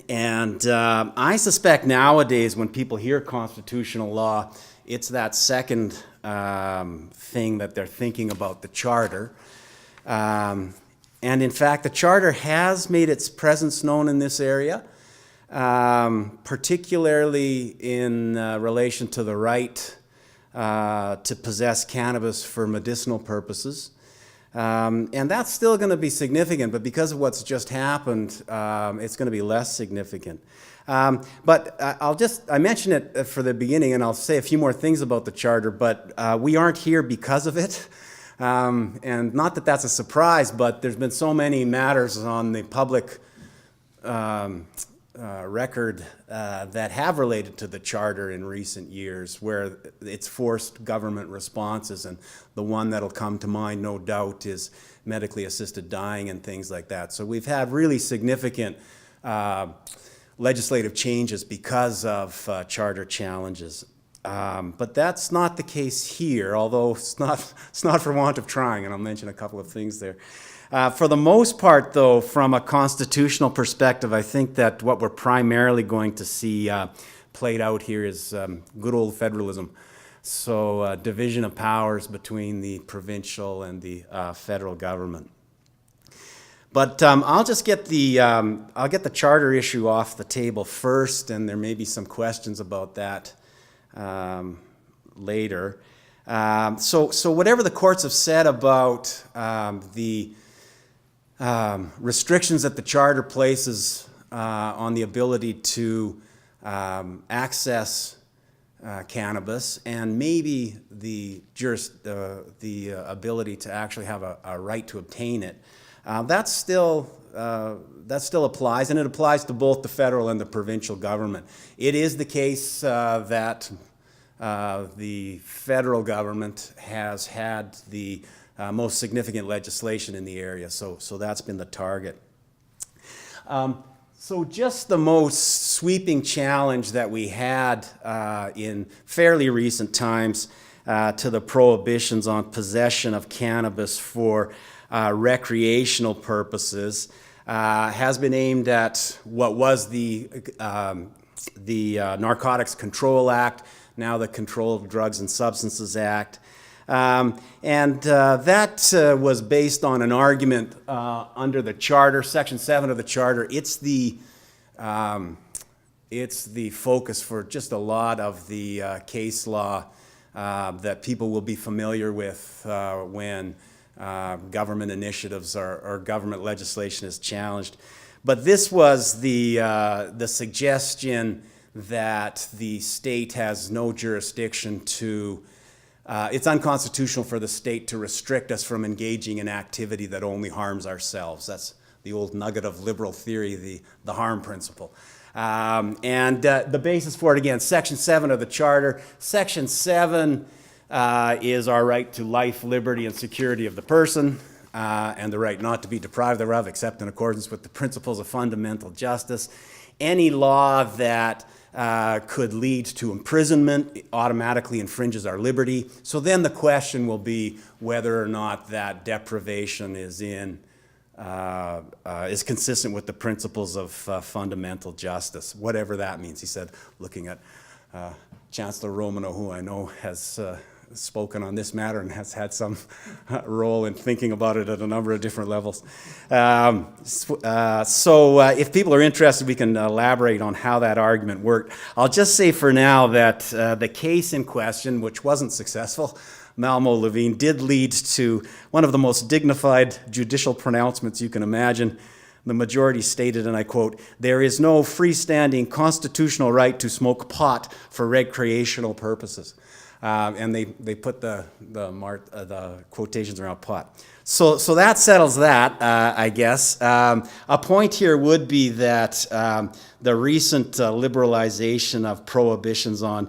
And I suspect nowadays when people hear constitutional law, it's that second thing that they're thinking about, the Charter. And in fact, the Charter has made its presence known in this area, particularly in relation to the right to possess cannabis for medicinal purposes. And that's still going to be significant, but because of what's just happened, it's going to be less significant. But I mentioned it for the beginning, and I'll say a few more things about the Charter, but we aren't here because of it. And not that that's a surprise, but there's been so many matters on the public record that have related to the Charter in recent years where it's forced government responses, and the one that'll come to mind, no doubt, is medically assisted dying and things like that. So we've had really significant legislative changes because of Charter challenges. But that's not the case here, although it's not for want of trying, and I'll mention a couple of things there. For the most part, though, from a constitutional perspective, I think that what we're primarily going to see played out here is good old federalism. So division of powers between the provincial and the federal government. But I'll just get the Charter issue off the table first, and there may be some questions about that later. So whatever the courts have said about the restrictions that the Charter places on the ability to access cannabis, and maybe the ability to actually have a right to obtain it, that still applies, and it applies to both the federal and the provincial government. It is the case that the federal government has had the most significant legislation in the area, so that's been the target. So just the most sweeping challenge that we had in fairly recent times to the prohibitions on possession of cannabis for recreational purposes has been aimed at what was the Narcotics Control Act, now the Controlled Drugs and Substances Act. That was based on an argument under the Charter, Section 7 of the Charter. It's the focus for just a lot of the case law that people will be familiar with when government initiatives or government legislation is challenged. But this was the suggestion that the state has no jurisdiction to it's unconstitutional for the state to restrict us from engaging in activity that only harms ourselves. the old nugget of liberal theory, the harm principle. And the basis for it, again, Section 7 of the Charter. Section 7 is our right to life, liberty, and security of the person, and the right not to be deprived thereof, except in accordance with the principles of fundamental justice. Any law that could lead to imprisonment automatically infringes our liberty. So then the question will be whether or not that deprivation is consistent with the principles of fundamental justice, whatever that means. He said, looking at Chancellor Romanow, who I know has spoken on this matter and has had some role in thinking about it at a number of different levels. So if people are interested, we can elaborate on how that argument worked. I'll just say for now that the case in question, which wasn't successful, Malmo Levine, did lead to one of the most dignified judicial pronouncements you can imagine. The majority stated, and I quote, "There is no freestanding constitutional right to smoke pot for recreational purposes." And they put the quotations around pot. So that settles that, I guess. A point here would be that the recent liberalization of prohibitions on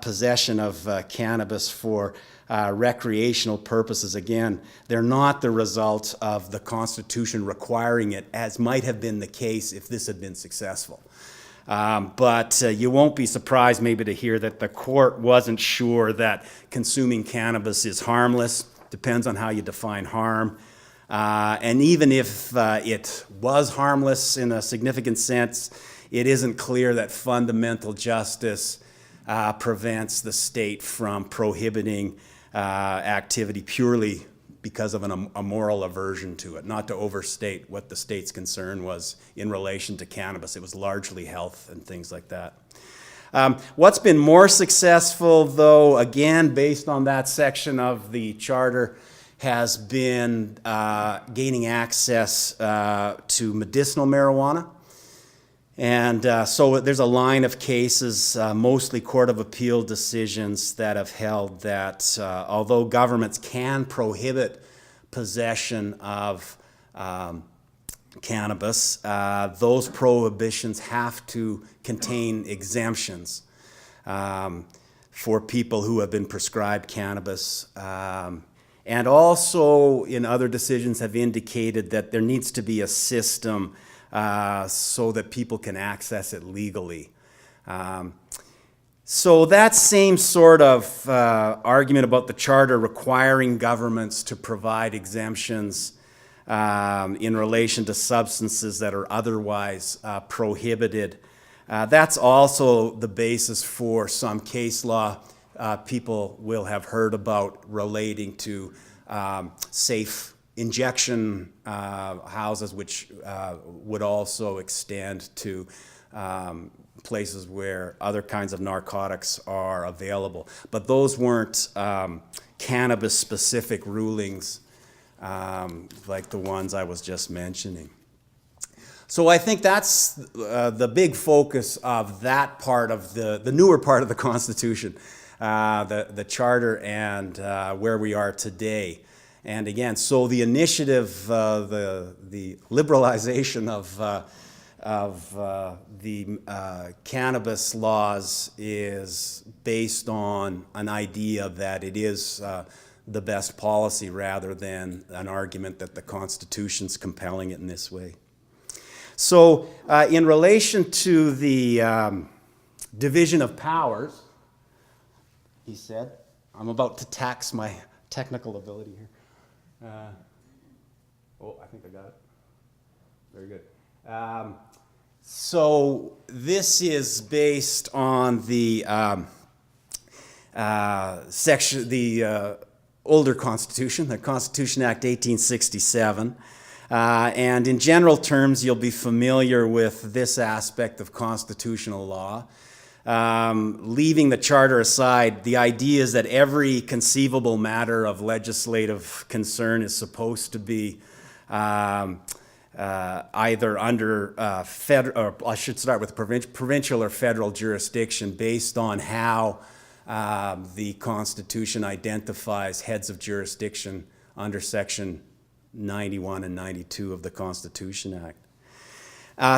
possession of cannabis for recreational purposes, again, they're not the result of the Constitution requiring it, as might have been the case if this had been successful. But you won't be surprised maybe to hear that the court wasn't sure that consuming cannabis is harmless. Depends on how you define harm. And even if it was harmless in a significant sense, it isn't clear that fundamental justice prevents the state from prohibiting activity purely because of a moral aversion to it. Not to overstate what the state's concern was in relation to cannabis. It was largely health and things like that. What's been more successful, though, again, based on that section of the Charter, has been gaining access to medicinal marijuana. And so there's a line of cases, mostly Court of Appeal decisions, that have held that although governments can prohibit possession of cannabis, those prohibitions have to contain exemptions for people who have been prescribed cannabis. And also in other decisions have indicated that there needs to be a system so that people can access it legally. So that same sort of argument about the Charter requiring governments to provide exemptions in relation to substances that are otherwise prohibited, that's also the basis for some case law people will have heard about relating to safe injection houses, which would also extend to places where other kinds of narcotics are available. But those weren't cannabis-specific rulings like the ones I was just mentioning. So I think that's the big focus of that part of the newer part of the Constitution, the Charter, and where we are today. And again, so the initiative, the liberalization of the cannabis laws is based on an idea that it is the best policy rather than an argument that the Constitution's compelling it in this way. So in relation to the division of powers, he said, I'm about to tax my technical ability here. I think I got it. Very good. So this is based on the section, the older Constitution, the Constitution Act 1867. And in general terms, you'll be familiar with this aspect of constitutional law. Leaving the Charter aside, the idea is that every conceivable matter of legislative concern is supposed to be either under federal, or I should start with provincial or federal jurisdiction based on how the Constitution identifies heads of jurisdiction under Section 91 and 92 of the Constitution Act.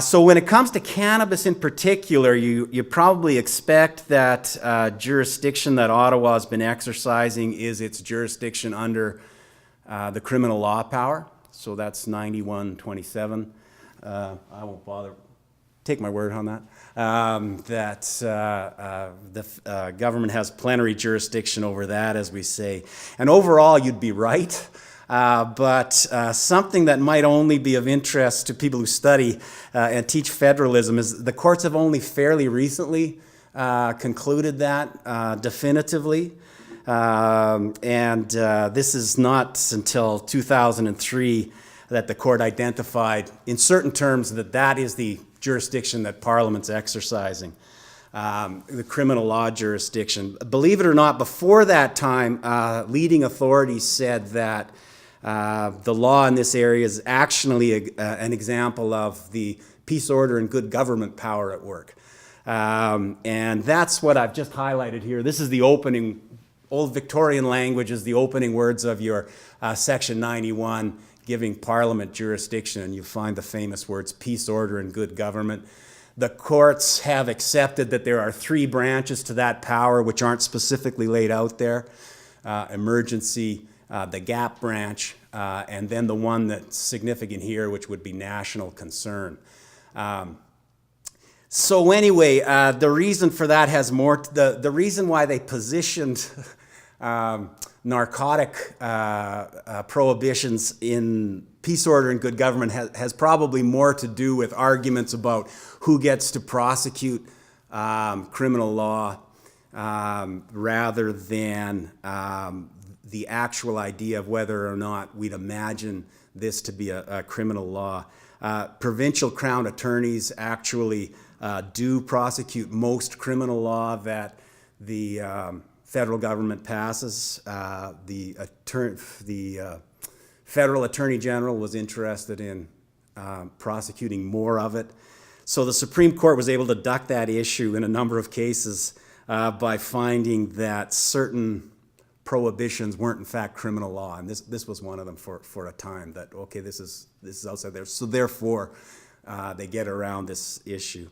So when it comes to cannabis in particular, you probably expect that jurisdiction that Ottawa has been exercising is its jurisdiction under the criminal law power. So that's 91-27. I won't bother. Take my word on that. The government has plenary jurisdiction over that, as we say. And overall, you'd be right. But something that might only be of interest to people who study and teach federalism is the courts have only fairly recently concluded that definitively. This is not until 2003 that the court identified in certain terms that that is the jurisdiction that Parliament's exercising, the criminal law jurisdiction. Believe it or not, before that time, leading authorities said that the law in this area is actually an example of the peace, order, and good government power at work. And that's what I've just highlighted here. This is the opening, old Victorian language is the opening words of your Section 91, giving Parliament jurisdiction, and you find the famous words peace, order, and good government. The courts have accepted that there are three branches to that power which aren't specifically laid out there. Emergency, the gap branch, and then the one that's significant here, which would be national concern. So anyway, the reason for that has more, the reason why they positioned narcotic prohibitions in peace, order, and good government has probably more to do with arguments about who gets to prosecute criminal law rather than the actual idea of whether or not we'd imagine this to be a criminal law. Provincial crown attorneys actually do prosecute most criminal law that the federal government passes. The federal attorney general was interested in prosecuting more of it. So the Supreme Court was able to duck that issue in a number of cases by finding that certain prohibitions weren't in fact criminal law, and this was one of them for a time. That okay, this is outside there, so therefore they get around this issue.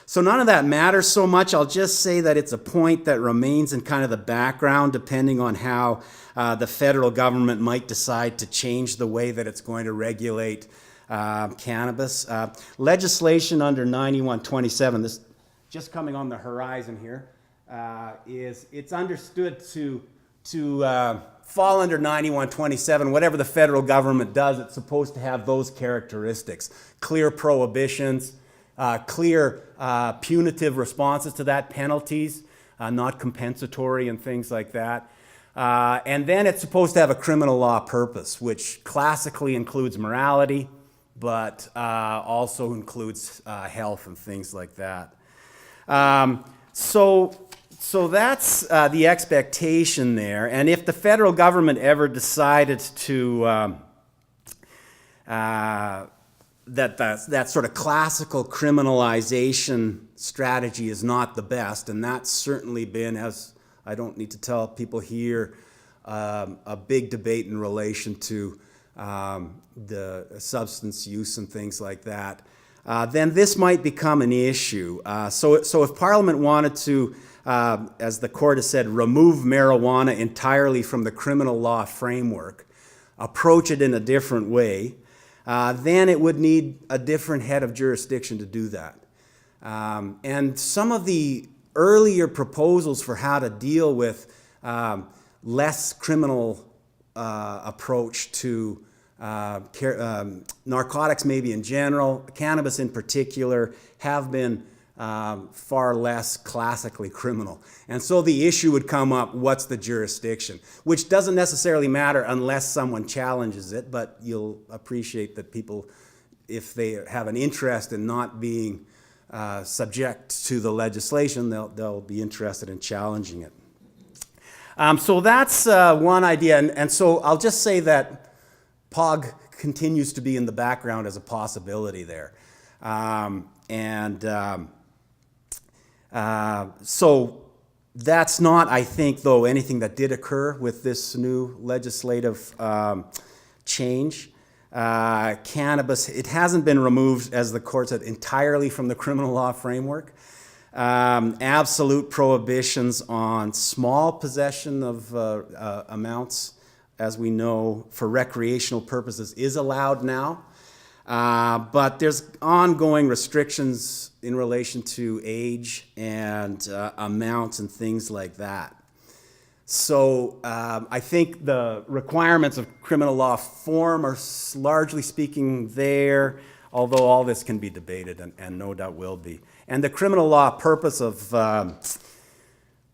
So none of that matters so much. I'll just say that it's a point that remains in kind of the background depending on how the federal government might decide to change the way that it's going to regulate cannabis. Legislation under 9127, this just coming on the horizon here, it's understood to fall under 9127. Whatever the federal government does, it's supposed to have those characteristics. Clear prohibitions, clear punitive responses to that, penalties, not compensatory and things like that. And then it's supposed to have a criminal law purpose, which classically includes morality, but also includes health and things like that. So that's the expectation there. And if the federal government ever decided to that sort of classical criminalization strategy is not the best, and that's certainly been, as I don't need to tell people here, a big debate in relation to the substance use and things like that, then this might become an issue. So if Parliament wanted to, as the court has said, remove marijuana entirely from the criminal law framework, approach it in a different way, then it would need a different head of jurisdiction to do that. And some of the earlier proposals for how to deal with less criminal approach to narcotics maybe in general, cannabis in particular, have been far less classically criminal. And so the issue would come up, what's the jurisdiction? Which doesn't necessarily matter unless someone challenges it, but you'll appreciate that people, if they have an interest in not being subject to the legislation, they'll be interested in challenging it. So that's one idea, and so I'll just say that POG continues to be in the background as a possibility there. So that's not, I think, though, anything that did occur with this new legislative change. Cannabis, it hasn't been removed, as the court said, entirely from the criminal law framework. Absolute prohibitions on small possession of amounts, as we know, for recreational purposes is allowed now. But there's ongoing restrictions in relation to age and amounts and things like that. So I think the requirements of criminal law form are largely speaking there, although all this can be debated and no doubt will be. And the criminal law purpose of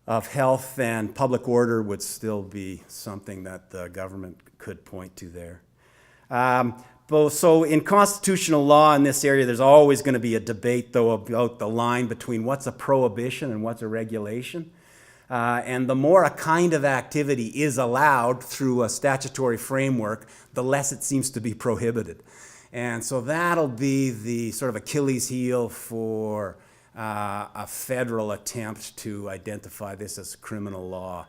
health and public order would still be something that the government could point to there. So in constitutional law in this area, there's always going to be a debate, though, about the line between what's a prohibition and what's a regulation. And the more a kind of activity is allowed through a statutory framework, the less it seems to be prohibited. And so that'll be the sort of Achilles heel for a federal attempt to identify this as criminal law,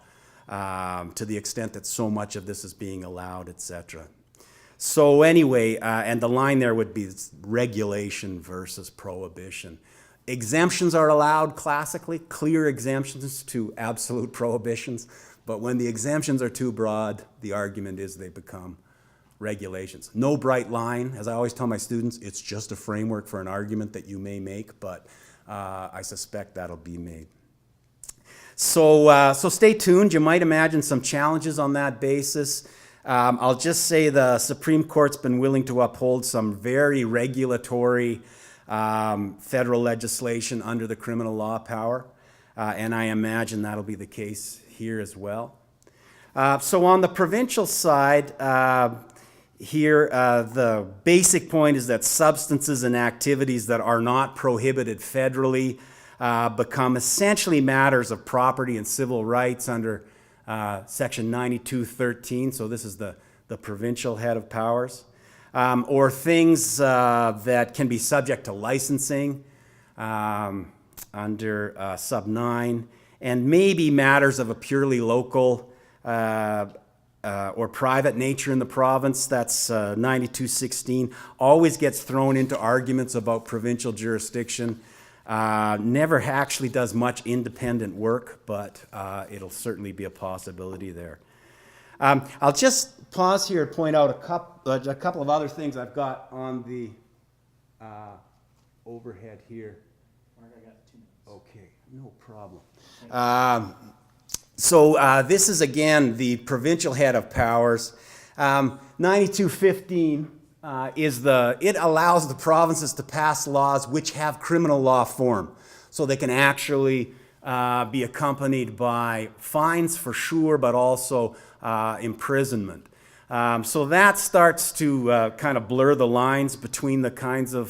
to the extent that so much of this is being allowed, etc. So anyway, and the line there would be regulation versus prohibition. Exemptions are allowed classically, clear exemptions to absolute prohibitions, but when the exemptions are too broad, the argument is they become regulations. No bright line. As I always tell my students, it's just a framework for an argument that you may make, but I suspect that'll be made. So stay tuned. You might imagine some challenges on that basis. I'll just say the Supreme Court's been willing to uphold some very regulatory federal legislation under the criminal law power, and I imagine that'll be the case here as well. So on the provincial side, here the basic point is that substances and activities that are not prohibited federally become essentially matters of property and civil rights under Section 9213, so this is the provincial head of powers. Or things that can be subject to licensing under sub 9, and maybe matters of a purely local or private nature in the province. That's 9216. Always gets thrown into arguments about provincial jurisdiction. Never actually does much independent work, but it'll certainly be a possibility there. I'll just pause here and point out a couple of other things I've got on the overhead here. Okay, no problem. So this is again the provincial head of powers. 9215 it allows the provinces to pass laws which have criminal law form, so they can actually be accompanied by fines for sure, but also imprisonment. So that starts to kind of blur the lines between the kinds of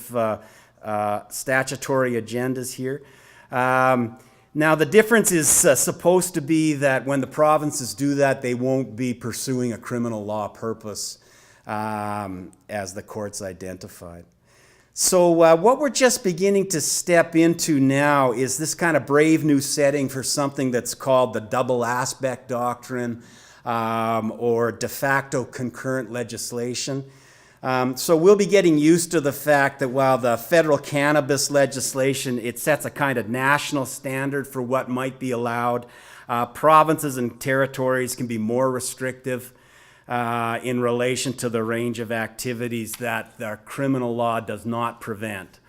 statutory agendas here. Now the difference is supposed to be that when the provinces do that, they won't be pursuing a criminal law purpose as the courts identified. So what we're just beginning to step into now is this kind of brave new setting for something that's called the double aspect doctrine, or de facto concurrent legislation. So we'll be getting used to the fact that while the federal cannabis legislation, it sets a kind of national standard for what might be allowed, provinces and territories can be more restrictive in relation to the range of activities that the criminal law does not prevent.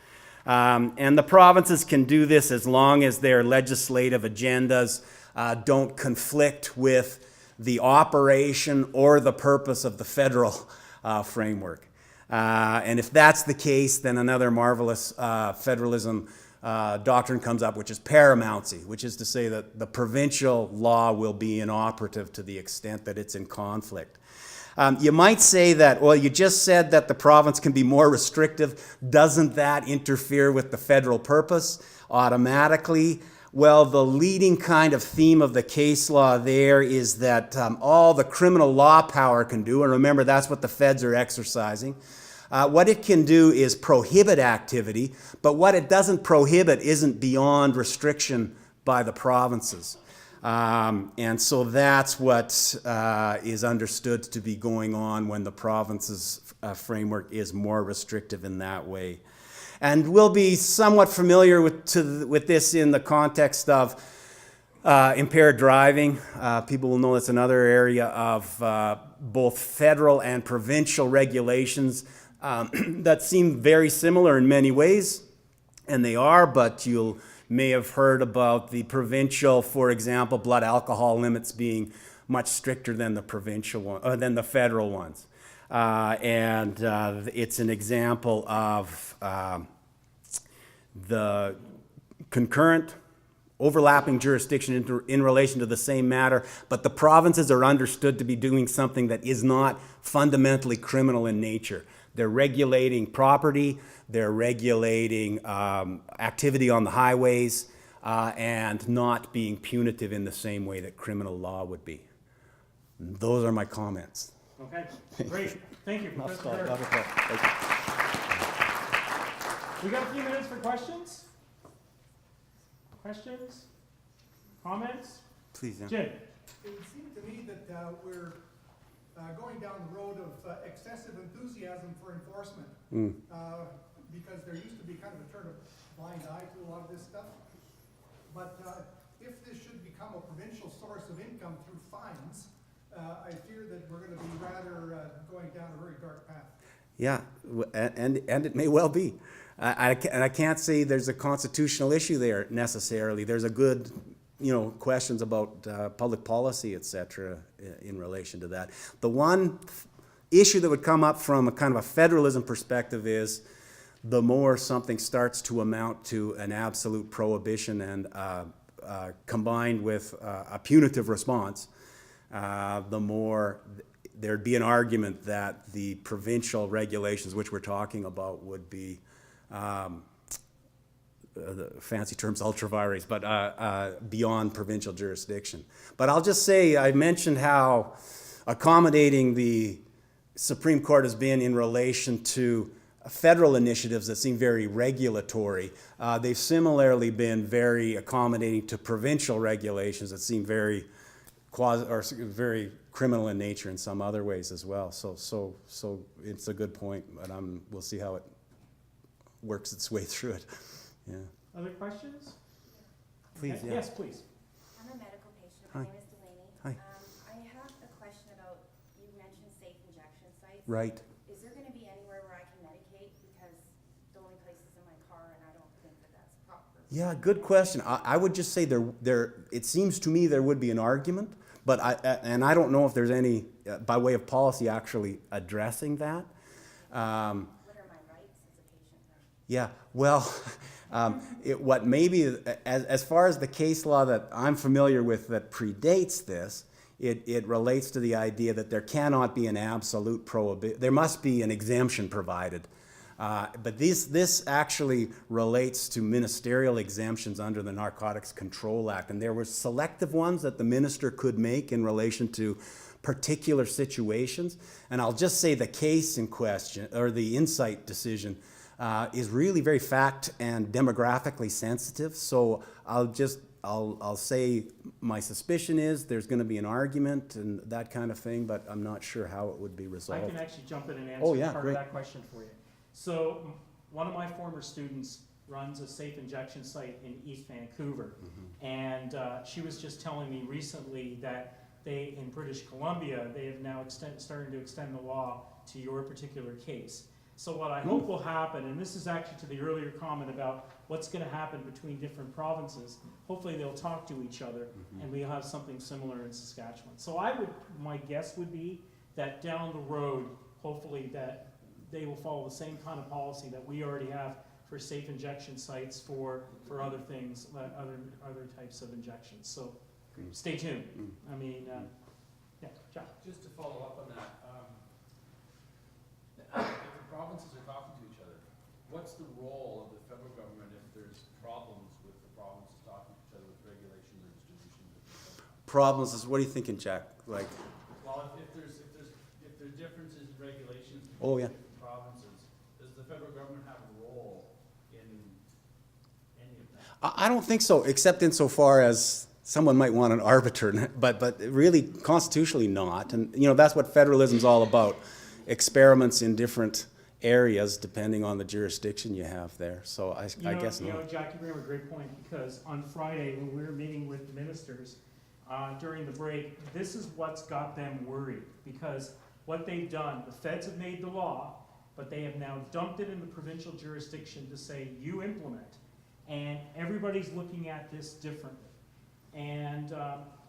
And the provinces can do this as long as their legislative agendas don't conflict with the operation or the purpose of the federal framework. And if that's the case, then another marvelous federalism doctrine comes up, which is paramountcy, which is to say that the provincial law will be inoperative to the extent that it's in conflict. You might say that, well, you just said that the province can be more restrictive. Doesn't that interfere with the federal purpose automatically? Well, the leading kind of theme of the case law there is that all the criminal law power can do, and remember that's what the feds are exercising, what it can do is prohibit activity, but what it doesn't prohibit isn't beyond restriction by the provinces. And so that's what is understood to be going on when the province's framework is more restrictive in that way. And we'll be somewhat familiar with this in the context of impaired driving. People will know it's another area of both federal and provincial regulations that seem very similar in many ways, and they are, but you may have heard about the provincial, for example, blood alcohol limits being much stricter than the provincial one, than the federal ones. And it's an example of the concurrent overlapping jurisdiction in relation to the same matter, but the provinces are understood to be doing something that is not fundamentally criminal in nature. They're regulating property, they're regulating activity on the highways, and not being punitive in the same way that criminal law would be. Those are my comments. Okay, great. Thank you, Professor Berg. Thank you. We got a few minutes for questions? Questions? Comments? Please, yeah. Jim? It would seem to me that we're going down the road of excessive enthusiasm for enforcement. Because there used to be kind of a turn of blind eye to a lot of this stuff. But if this should become a provincial source of income through fines, I fear that we're going to be rather going down a very dark path. Yeah, and it may well be. I can't say there's a constitutional issue there necessarily. There's a good, questions about public policy, et cetera, in relation to that. The one issue that would come up from a kind of a federalism perspective is the more something starts to amount to an absolute prohibition and combined with a punitive response, the more there'd be an argument that the provincial regulations, which we're talking about, would be the fancy terms ultra vires, but beyond provincial jurisdiction. But I'll just say, I mentioned how accommodating the Supreme Court has been in relation to federal initiatives that seem very regulatory. They've similarly been very accommodating to provincial regulations that seem very very criminal in nature in some other ways as well. So it's a good point, but we'll see how it works its way through it. Yeah. Other questions? Please, Okay. yeah. Yes, please. I'm a medical patient. Hi. My name is Delaney. Hi. I have a question about, you mentioned safe injection sites. Right. Is there going to be anywhere where I can medicate? Because the only place is in my car, and I don't think that that's proper. Yeah, good question. I would just say it seems to me there would be an argument, but I don't know if there's any, by way of policy, actually addressing that. What are my rights as a patient then? Yeah, well, what maybe, as far as the case law that I'm familiar with that predates this, it relates to the idea that there cannot be an absolute prohibition. There must be an exemption provided. But this actually relates to ministerial exemptions under the Narcotics Control Act. And there were selective ones that the minister could make in relation to particular situations. And I'll just say the case in question, or the insight decision, is really very fact and demographically sensitive. So I'll say my suspicion is there's going to be an argument and that kind of thing, but I'm not sure how it would be I resolved. can actually jump in and Oh, answer yeah, part great. of that question for you. So one of my former students runs a safe injection site in East Vancouver. And she was just telling me recently that in British Columbia, they have now starting to extend the law to your particular case. So what I hope will happen, and this is actually to the earlier comment about what's going to happen between different provinces, hopefully they'll talk to each other and we'll have something similar in Saskatchewan. So my guess would be that down the road, hopefully that they will follow the same kind of policy that we already have for safe injection sites for other things, other types of injections. So stay tuned. I mean, yeah, John. Just to follow up on that, if the provinces are talking to each other, what's the role of the federal government if there's problems with the provinces talking to each other with regulations or distribution? Problems is, what are you thinking, Jack? Like, Well, if there's differences in regulations Oh, between yeah. different provinces, does the federal government have a role in any of that? I don't think so, except insofar as someone might want an arbiter, but really constitutionally not. And that's what federalism's all about: experiments in different areas depending on the jurisdiction you have there. So I guess not. Jack, you bring up a great point, because on Friday when we were meeting with ministers during the break, this is what's got them worried, because what they've done, the feds have made the law, but they have now dumped it in the provincial jurisdiction to say, you implement. And everybody's looking at this differently. And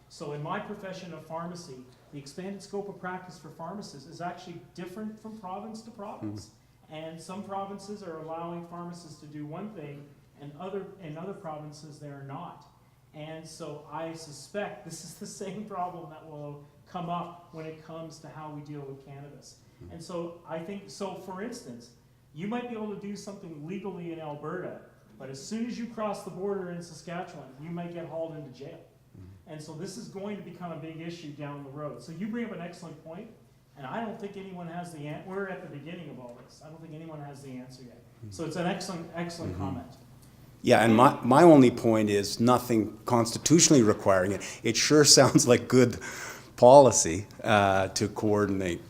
so in my profession of pharmacy, the expanded scope of practice for pharmacists is actually different from province to province. And some provinces are allowing pharmacists to do one thing, and in other provinces they're not. And so I suspect this is the same problem that will come up when it comes to how we deal with cannabis. And so I think, so for instance, you might be able to do something legally in Alberta, but as soon as you cross the border in Saskatchewan, you might get hauled into jail. And so this is going to become a big issue down the road. So you bring up an excellent point, and I don't think anyone has the answer. We're at the beginning of all this. I don't think anyone has the answer yet. So it's an excellent comment. Yeah, and my only point is nothing constitutionally requiring it. It sure sounds like good policy to coordinate,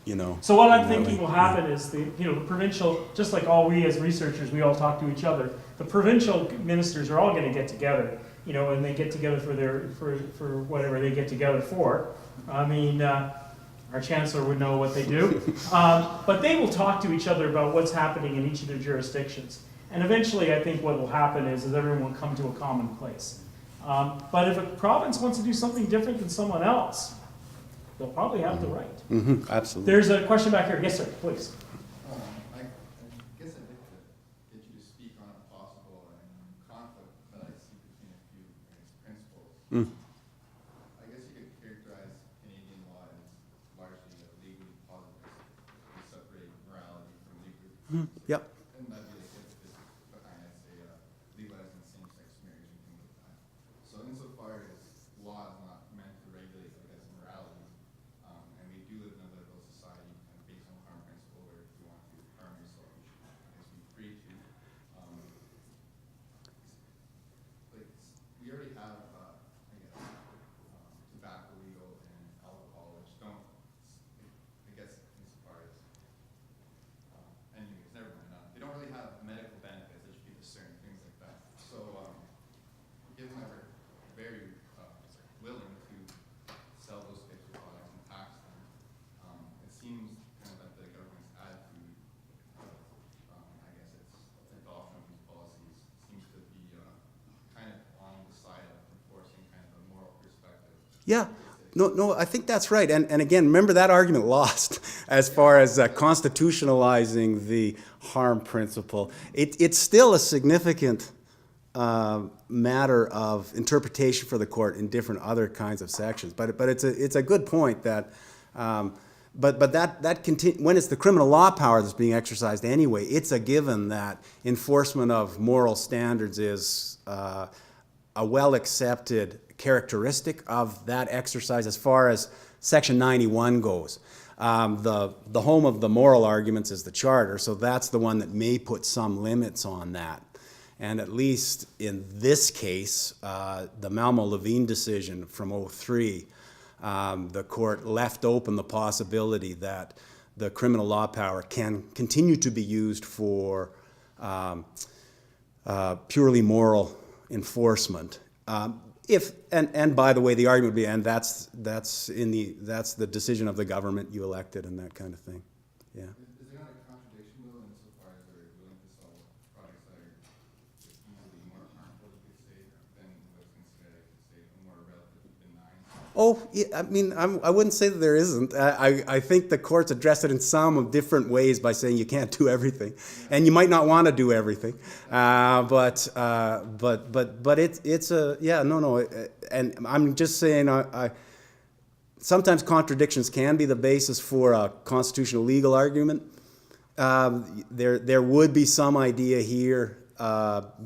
So what I'm thinking will happen is the provincial, just like all we as researchers, we all talk to each other. The provincial ministers are all going to get together, and they get together for whatever they get together for. I mean, our Chancellor would know what they do, but they will talk to each other about what's happening in each of their jurisdictions. And eventually, I think what will happen is everyone will come to a common place. But if a province wants to do something different than someone else, they'll probably have the right. Absolutely. There's a question back here. Yes, sir, please. I guess I'd like to get you to speak on a possible conflict that I see between a few principles. I guess you could characterize Canadian law as largely legally positive. We separate morality from legal. Yep. And that'd be like if this is behind, I'd say, legalizing same-sex marriage and things like that. So insofar as law is not meant to regulate, I guess, morality, and we do live in a liberal society kind of based on the harm principle, where if you want to harm yourself, you should, I guess, be free to. We already have, I guess, tobacco legal and alcohol, which don't, I guess, insofar as, anyways, never mind. They don't really have medical benefits that should be discerned, things like that. So, given that we're very willing to sell those types of products and tax them, it seems kind of that the government's attitude, I guess its adoption of these policies seems to be kind of on the side of enforcing kind of a moral perspective. Yeah. No, I think that's right. And again, remember that argument lost as far as constitutionalizing the harm principle. It's still a significant matter of interpretation for the court in different other kinds of sections. But it's a good point that, but that when it's the criminal law power that's being exercised anyway, it's a given that enforcement of moral standards is a well-accepted characteristic of that exercise as far as Section 91 goes. The home of the moral arguments is the Charter, so that's the one that may put some limits on that. And at least in this case, the Malmo-Levine decision from 2003, the court left open the possibility that the criminal law power can continue to be used for purely moral enforcement. And by the way, the argument would be, and that's the decision of the government you elected and that kind of thing. Yeah. Is there not a contradiction though, insofar as they're willing to sell products that are easily more harmful, you could say, than what's considered, I could say, a more relatively benign? Oh, yeah, I mean, I wouldn't say that there isn't. I think the courts address it in some different ways by saying you can't do everything, and you might not want to do everything. But it's a no. And I'm just saying, sometimes contradictions can be the basis for a constitutional legal argument. There would be some idea here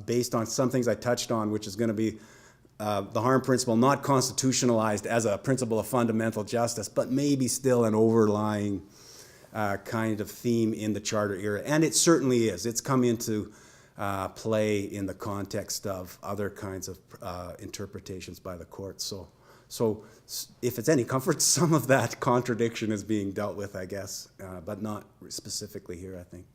based on some things I touched on, which is going to be the harm principle not constitutionalized as a principle of fundamental justice, but maybe still an overlying kind of theme in the Charter era. And it certainly is. It's come into play in the context of other kinds of interpretations by the courts. So if it's any comfort, some of that contradiction is being dealt with, I guess, but not specifically here, I think.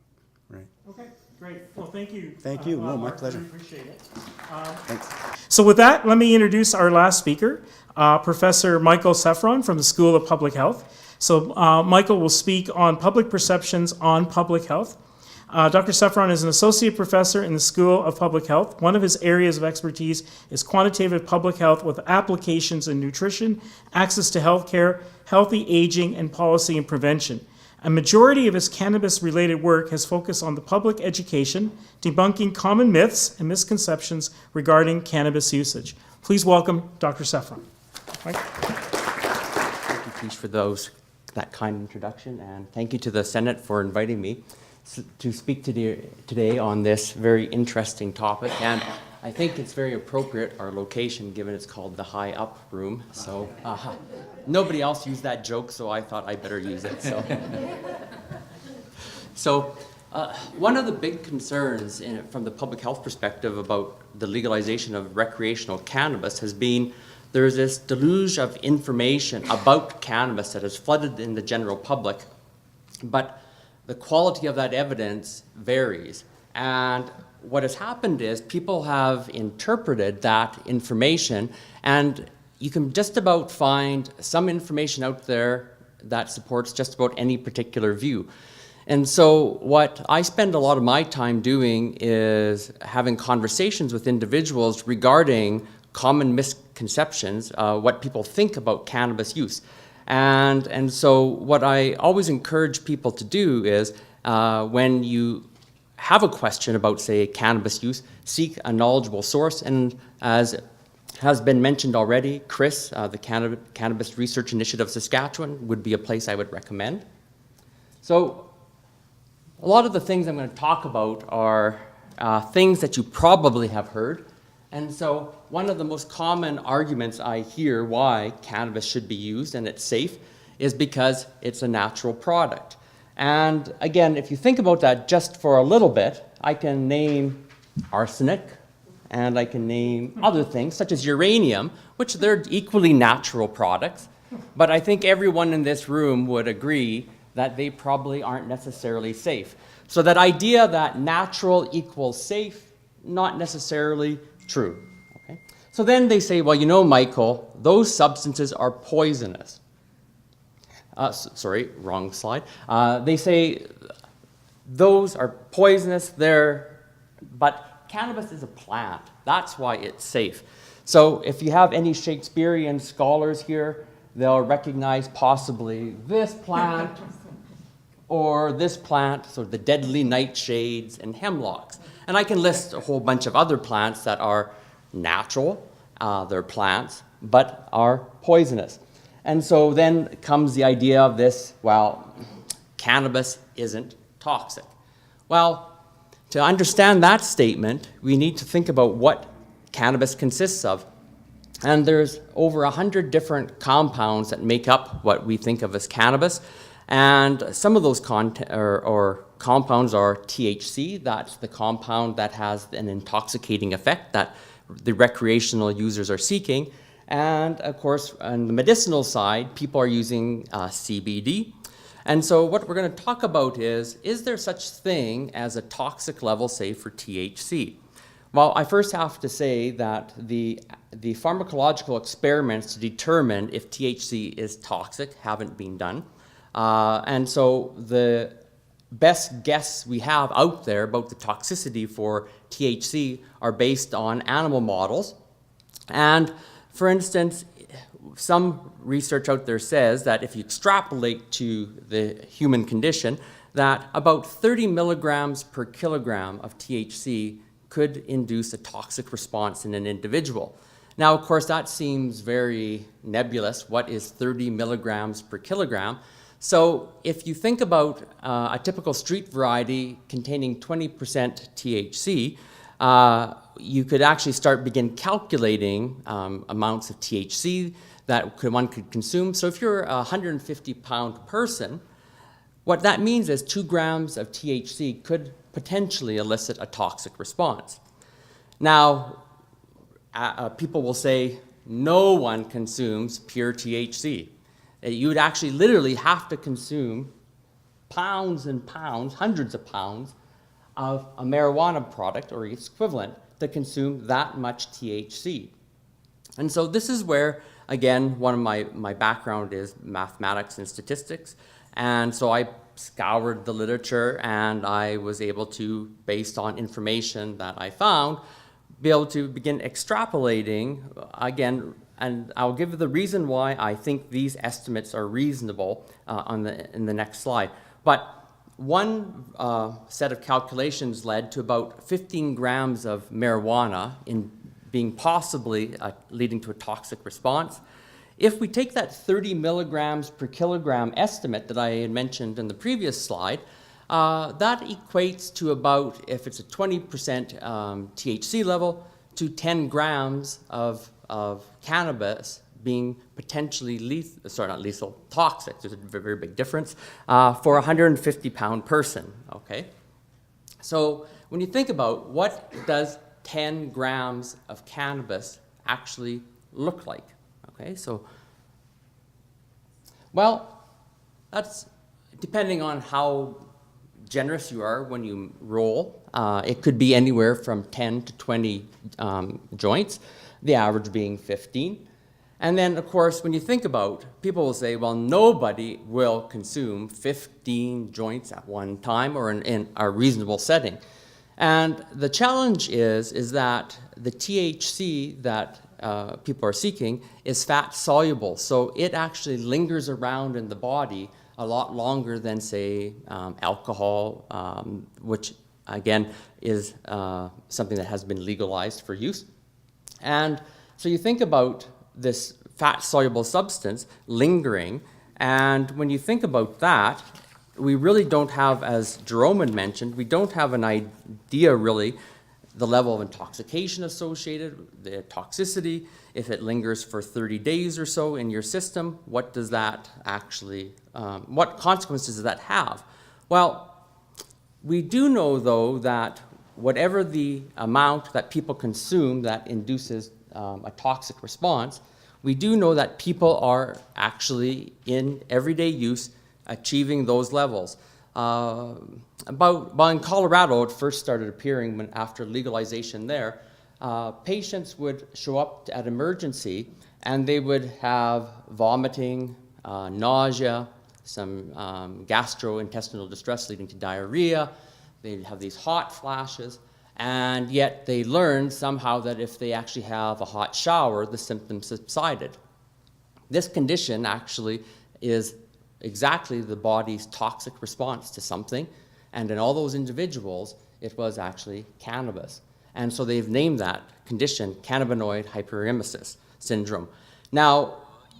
Right. Okay, great. Well, thank you. Thank you. No, my Mark. pleasure. We appreciate it. Thanks. So with that, let me introduce our last speaker, Professor Michael Saffron from the School of Public Health. So Michael will speak on public perceptions on public health. Dr. Saffron is an associate professor in the School of Public Health. One of his areas of expertise is quantitative public health with applications in nutrition, access to health care, healthy aging, and policy and prevention. A majority of his cannabis-related work has focused on the public education, debunking common myths and misconceptions regarding cannabis usage. Please welcome Dr. Saffron. Mike? Thank you, Kish, for that kind introduction, and thank you to the Senate for inviting me to speak today on this very interesting topic. And I think it's very appropriate, our location, given it's called the High Up Room. So nobody else used that joke, so I thought I better use it. So one of the big concerns from the public health perspective about the legalization of recreational cannabis has been there's this deluge of information about cannabis that has flooded in the general public, but the quality of that evidence varies. And what has happened is people have interpreted that information, and you can just about find some information out there that supports just about any particular view. And so what I spend a lot of my time doing is having conversations with individuals regarding common misconceptions, what people think about cannabis use. And so what I always encourage people to do is when you have a question about, say, cannabis use, seek a knowledgeable source. And as has been mentioned already, Chris, the Cannabis Research Initiative of Saskatchewan would be a place I would recommend. So a lot of the things I'm going to talk about are things that you probably have heard. And so one of the most common arguments I hear why cannabis should be used and it's safe is because it's a natural product. And again, if you think about that just for a little bit, I can name arsenic and I can name other things such as uranium, which they're equally natural products. But I think everyone in this room would agree that they probably aren't necessarily safe. So that idea that natural equals safe, not necessarily true. Okay? So then they say, well, you know, Michael, those substances are poisonous. Sorry, wrong slide. They say those are poisonous, but cannabis is a plant. That's why it's safe. So if you have any Shakespearean scholars here, they'll recognize possibly this plant or this plant, so the deadly nightshades and hemlocks. And I can list a whole bunch of other plants that are natural, they're plants, but are poisonous. And so then comes the idea of this, well, cannabis isn't toxic. Well, to understand that statement, we need to think about what cannabis consists of. And there's over 100 different compounds that make up what we think of as cannabis. And some of those compounds are THC, that's the compound that has an intoxicating effect that the recreational users are seeking. And of course, on the medicinal side, people are using CBD. And so what we're going to talk about is there such thing as a toxic level, say, for THC? Well, I first have to say that the pharmacological experiments to determine if THC is toxic haven't been done. And so the best guess we have out there about the toxicity for THC are based on animal models. And for instance, some research out there says that if you extrapolate to the human condition, that about 30 milligrams per kilogram of THC could induce a toxic response in an individual. Now, of course, that seems very nebulous. What is 30 milligrams per kilogram? So if you think about a typical street variety containing 20% THC, you could actually begin calculating amounts of THC that one could consume. So if you're a 150-pound person, What that means is 2 grams of THC could potentially elicit a toxic response. Now, people will say no one consumes pure THC. You would actually literally have to consume pounds and pounds, hundreds of pounds of a marijuana product or its equivalent to consume that much THC. And so this is where, again, one of my background is mathematics and statistics. And so I scoured the literature and I was able to, based on information that I found, be able to begin extrapolating again, and I'll give the reason why I think these estimates are reasonable in the next slide. But one set of calculations led to about 15 grams of marijuana in being possibly leading to a toxic response. If we take that 30 milligrams per kilogram estimate that I had mentioned in the previous slide, that equates to about, if it's a 20% THC level, to 10 grams of cannabis being potentially lethal, sorry, not lethal, toxic. There's a very big difference for a 150-pound person, okay? So when you think about what does 10 grams of cannabis actually look like, okay? So, well, that's depending on how generous you are when you roll. It could be anywhere from 10 to 20 joints, the average being 15. And then, of course, when you think about, people will say, well, nobody will consume 15 joints at one time or in a reasonable setting. And the challenge is that the THC that people are seeking is fat soluble. So it actually lingers around in the body a lot longer than, say, alcohol, which, again, is something that has been legalized for use. And so you think about this fat-soluble substance lingering, and when you think about that, we really don't have, as Jerome had mentioned, we don't have an idea really the level of intoxication associated, the toxicity, if it lingers for 30 days or so in your system, what does that actually, what consequences does that have? Well, we do know though that whatever the amount that people consume that induces a toxic response, we do know that people are actually in everyday use achieving those levels. In Colorado, it first started appearing after legalization there. Patients would show up at emergency and they would have vomiting, nausea, some gastrointestinal distress leading to diarrhea. They'd have these hot flashes, and yet they learned somehow that if they actually have a hot shower, the symptoms subsided. This condition actually is exactly the body's toxic response to something, and in all those individuals, it was actually cannabis. And so they've named that condition cannabinoid hyperemesis syndrome. Now,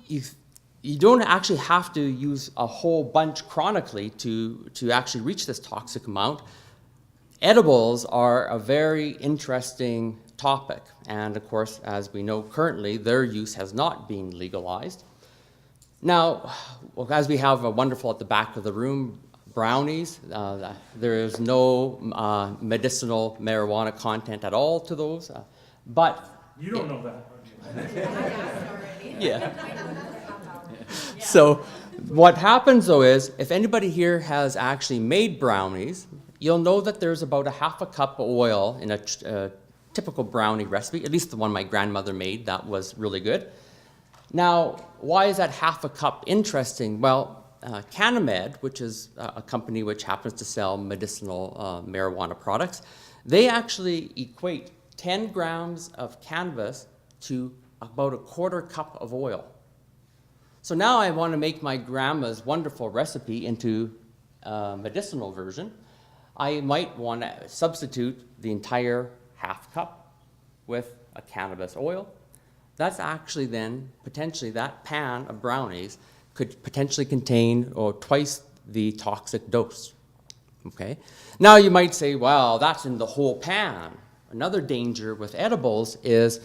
you don't actually have to use a whole bunch chronically to actually reach this toxic amount. Edibles are a very interesting topic, and of course, as we know currently, their use has not been legalized. Now, as we have a wonderful at the back of the room, brownies, there is no medicinal marijuana content at all to those, but... You don't know that. Yeah. So what happens though is, if anybody here has actually made brownies, you'll know that there's about a half a cup of oil in a typical brownie recipe, at least the one my grandmother made, that was really good. Now, why is that half a cup interesting? Well, Cannabis, which is a company which happens to sell medicinal marijuana products, they actually equate 10 grams of cannabis to about a quarter cup of oil. So now I want to make my grandma's wonderful recipe into a medicinal version. I might want to substitute the entire half cup with a cannabis oil. That's actually then, potentially, that pan of brownies could potentially contain twice the toxic dose, okay? Now you might say, well, that's in the whole pan. Another danger with edibles is,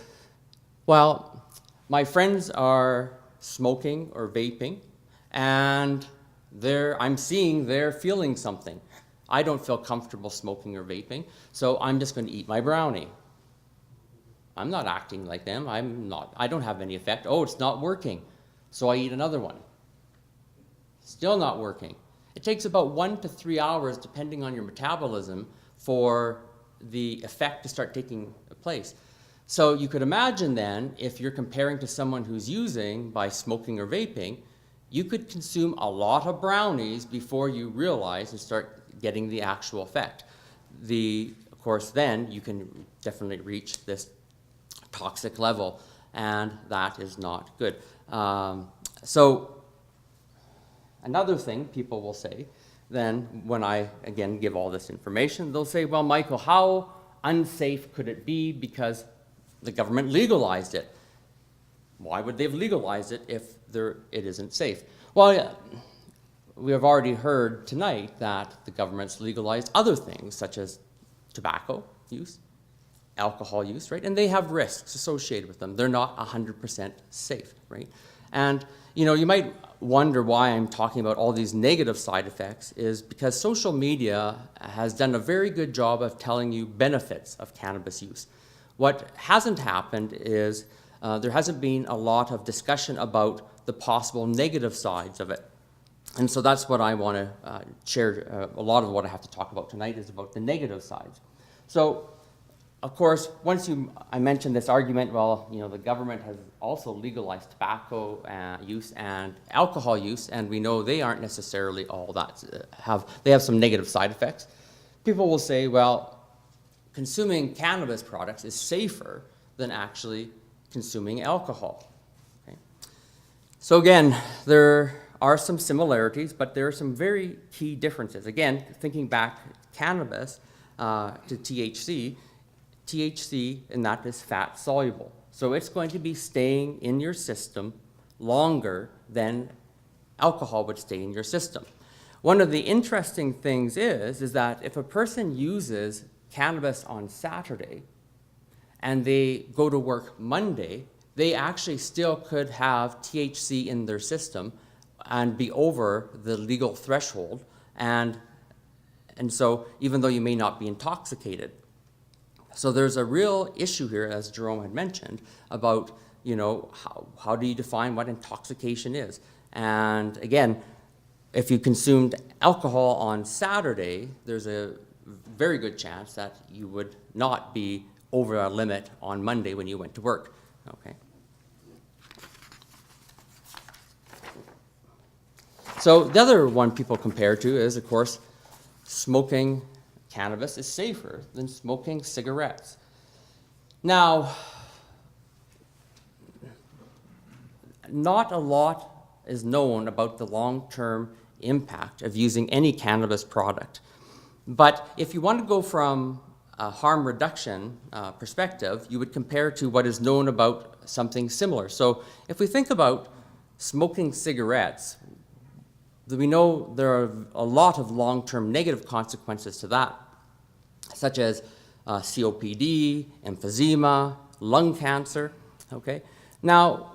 well, my friends are smoking or vaping, and I'm seeing they're feeling something. I don't feel comfortable smoking or vaping, so I'm just going to eat my brownie. I'm not acting like them. I don't have any effect. Oh, it's not working. So I eat another one. Still not working. It takes about 1 to 3 hours, depending on your metabolism, for the effect to start taking place. So you could imagine then, if you're comparing to someone who's using by smoking or vaping, you could consume a lot of brownies before you realize and start getting the actual effect. Of course, then you can definitely reach this toxic level, and that is not good. So another thing people will say then, when I again give all this information, they'll say, well, Michael, how unsafe could it be because the government legalized it? Why would they have legalized it if it isn't safe? Well, yeah, we have already heard tonight that the government's legalized other things, such as tobacco use, alcohol use, right? And they have risks associated with them. They're not 100% safe, right? And, you might wonder why I'm talking about all these negative side effects is because social media has done a very good job of telling you benefits of cannabis use. What hasn't happened is there hasn't been a lot of discussion about the possible negative sides of it. And so that's what I want to share. A lot of what I have to talk about tonight is about the negative sides. So, of course, I mentioned this argument, well, the government has also legalized tobacco use and alcohol use, and we know they aren't necessarily all that, they have some negative side effects. People will say, well, consuming cannabis products is safer than actually consuming alcohol. Okay? So again, there are some similarities, but there are some very key differences. Again, thinking back cannabis to THC, and that is fat soluble. So it's going to be staying in your system longer than alcohol would stay in your system. One of the interesting things is that if a person uses cannabis on Saturday and they go to work Monday, they actually still could have THC in their system and be over the legal threshold, and so even though you may not be intoxicated. So there's a real issue here, as Jerome had mentioned, about how do you define what intoxication is? And again, if you consumed alcohol on Saturday, there's a very good chance that you would not be over a limit on Monday when you went to work. Okay. So the other one people compare to is, of course, smoking cannabis is safer than smoking cigarettes. Now, not a lot is known about the long-term impact of using any cannabis product. But if you want to go from a harm reduction perspective, you would compare to what is known about something similar. So if we think about smoking cigarettes, we know there are a lot of long-term negative consequences to that, such as COPD, emphysema, lung cancer, okay? Now,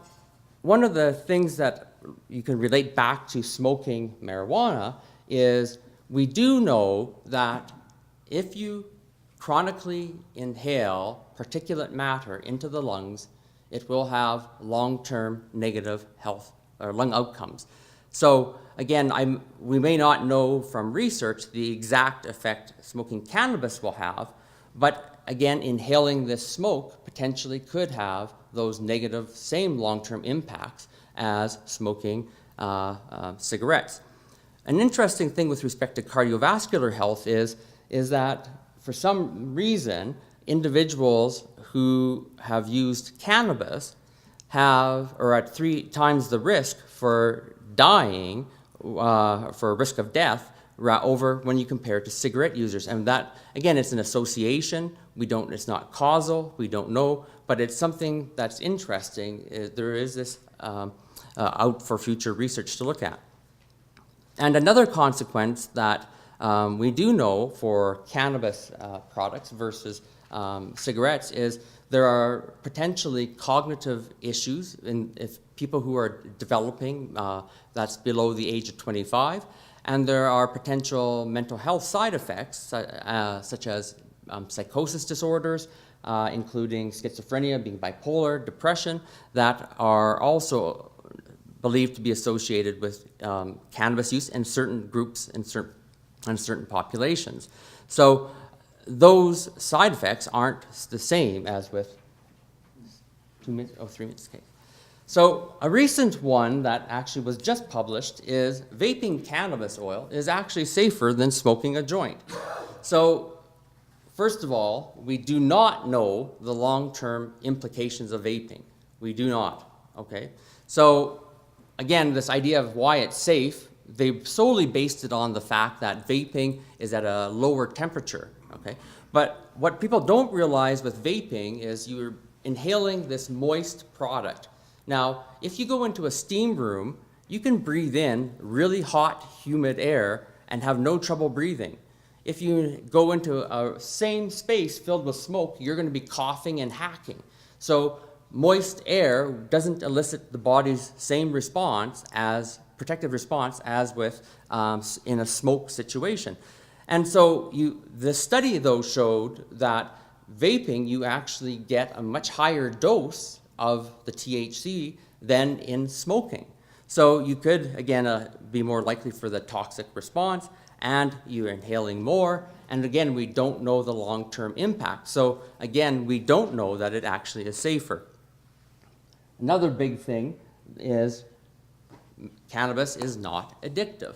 one of the things that you can relate back to smoking marijuana is we do know that if you chronically inhale particulate matter into the lungs, it will have long-term negative health or lung outcomes. So again, we may not know from research the exact effect smoking cannabis will have, but again, inhaling this smoke potentially could have those negative, same long-term impacts as smoking cigarettes. An interesting thing with respect to cardiovascular health is that for some reason, individuals who have used cannabis are at 3 times the risk for dying, for a risk of death, over when you compare it to cigarette users. And that, again, it's an association. It's not causal, we don't know, but it's something that's interesting. There is this out for future research to look at. And another consequence that we do know for cannabis products versus cigarettes is There are potentially cognitive issues if people who are developing, that's below the age of 25, and there are potential mental health side effects, such as psychosis disorders, including schizophrenia, being bipolar, depression, that are also believed to be associated with cannabis use in certain groups and certain populations. So those side effects aren't the same as with 2 minutes, 3 minutes, okay. So a recent one that actually was just published is vaping cannabis oil is actually safer than smoking a joint. So first of all, we do not know the long-term implications of vaping. We do not, okay? So again, this idea of why it's safe, they solely based it on the fact that vaping is at a lower temperature, okay? But what people don't realize with vaping is you're inhaling this moist product. Now, if you go into a steam room, you can breathe in really hot, humid air and have no trouble breathing. If you go into a same space filled with smoke, you're going to be coughing and hacking. So moist air doesn't elicit the body's same response as protective response as with in a smoke situation. And so the study though showed that vaping, you actually get a much higher dose of the THC than in smoking. So you could, again, be more likely for the toxic response, and you're inhaling more, and again, we don't know the long-term impact. So again, we don't know that it actually is safer. Another big thing is cannabis is not addictive.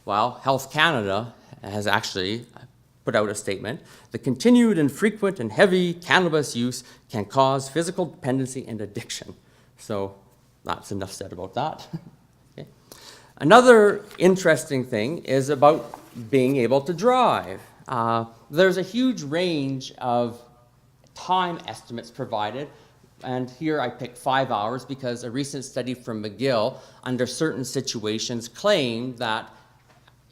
Well, Health Canada has actually put out a statement: the continued and frequent and heavy cannabis use can cause physical dependency and addiction. So that's enough said about that. Okay. Another interesting thing is about being able to drive. There's a huge range of time estimates provided, and here I picked 5 hours because a recent study from McGill under certain situations claimed that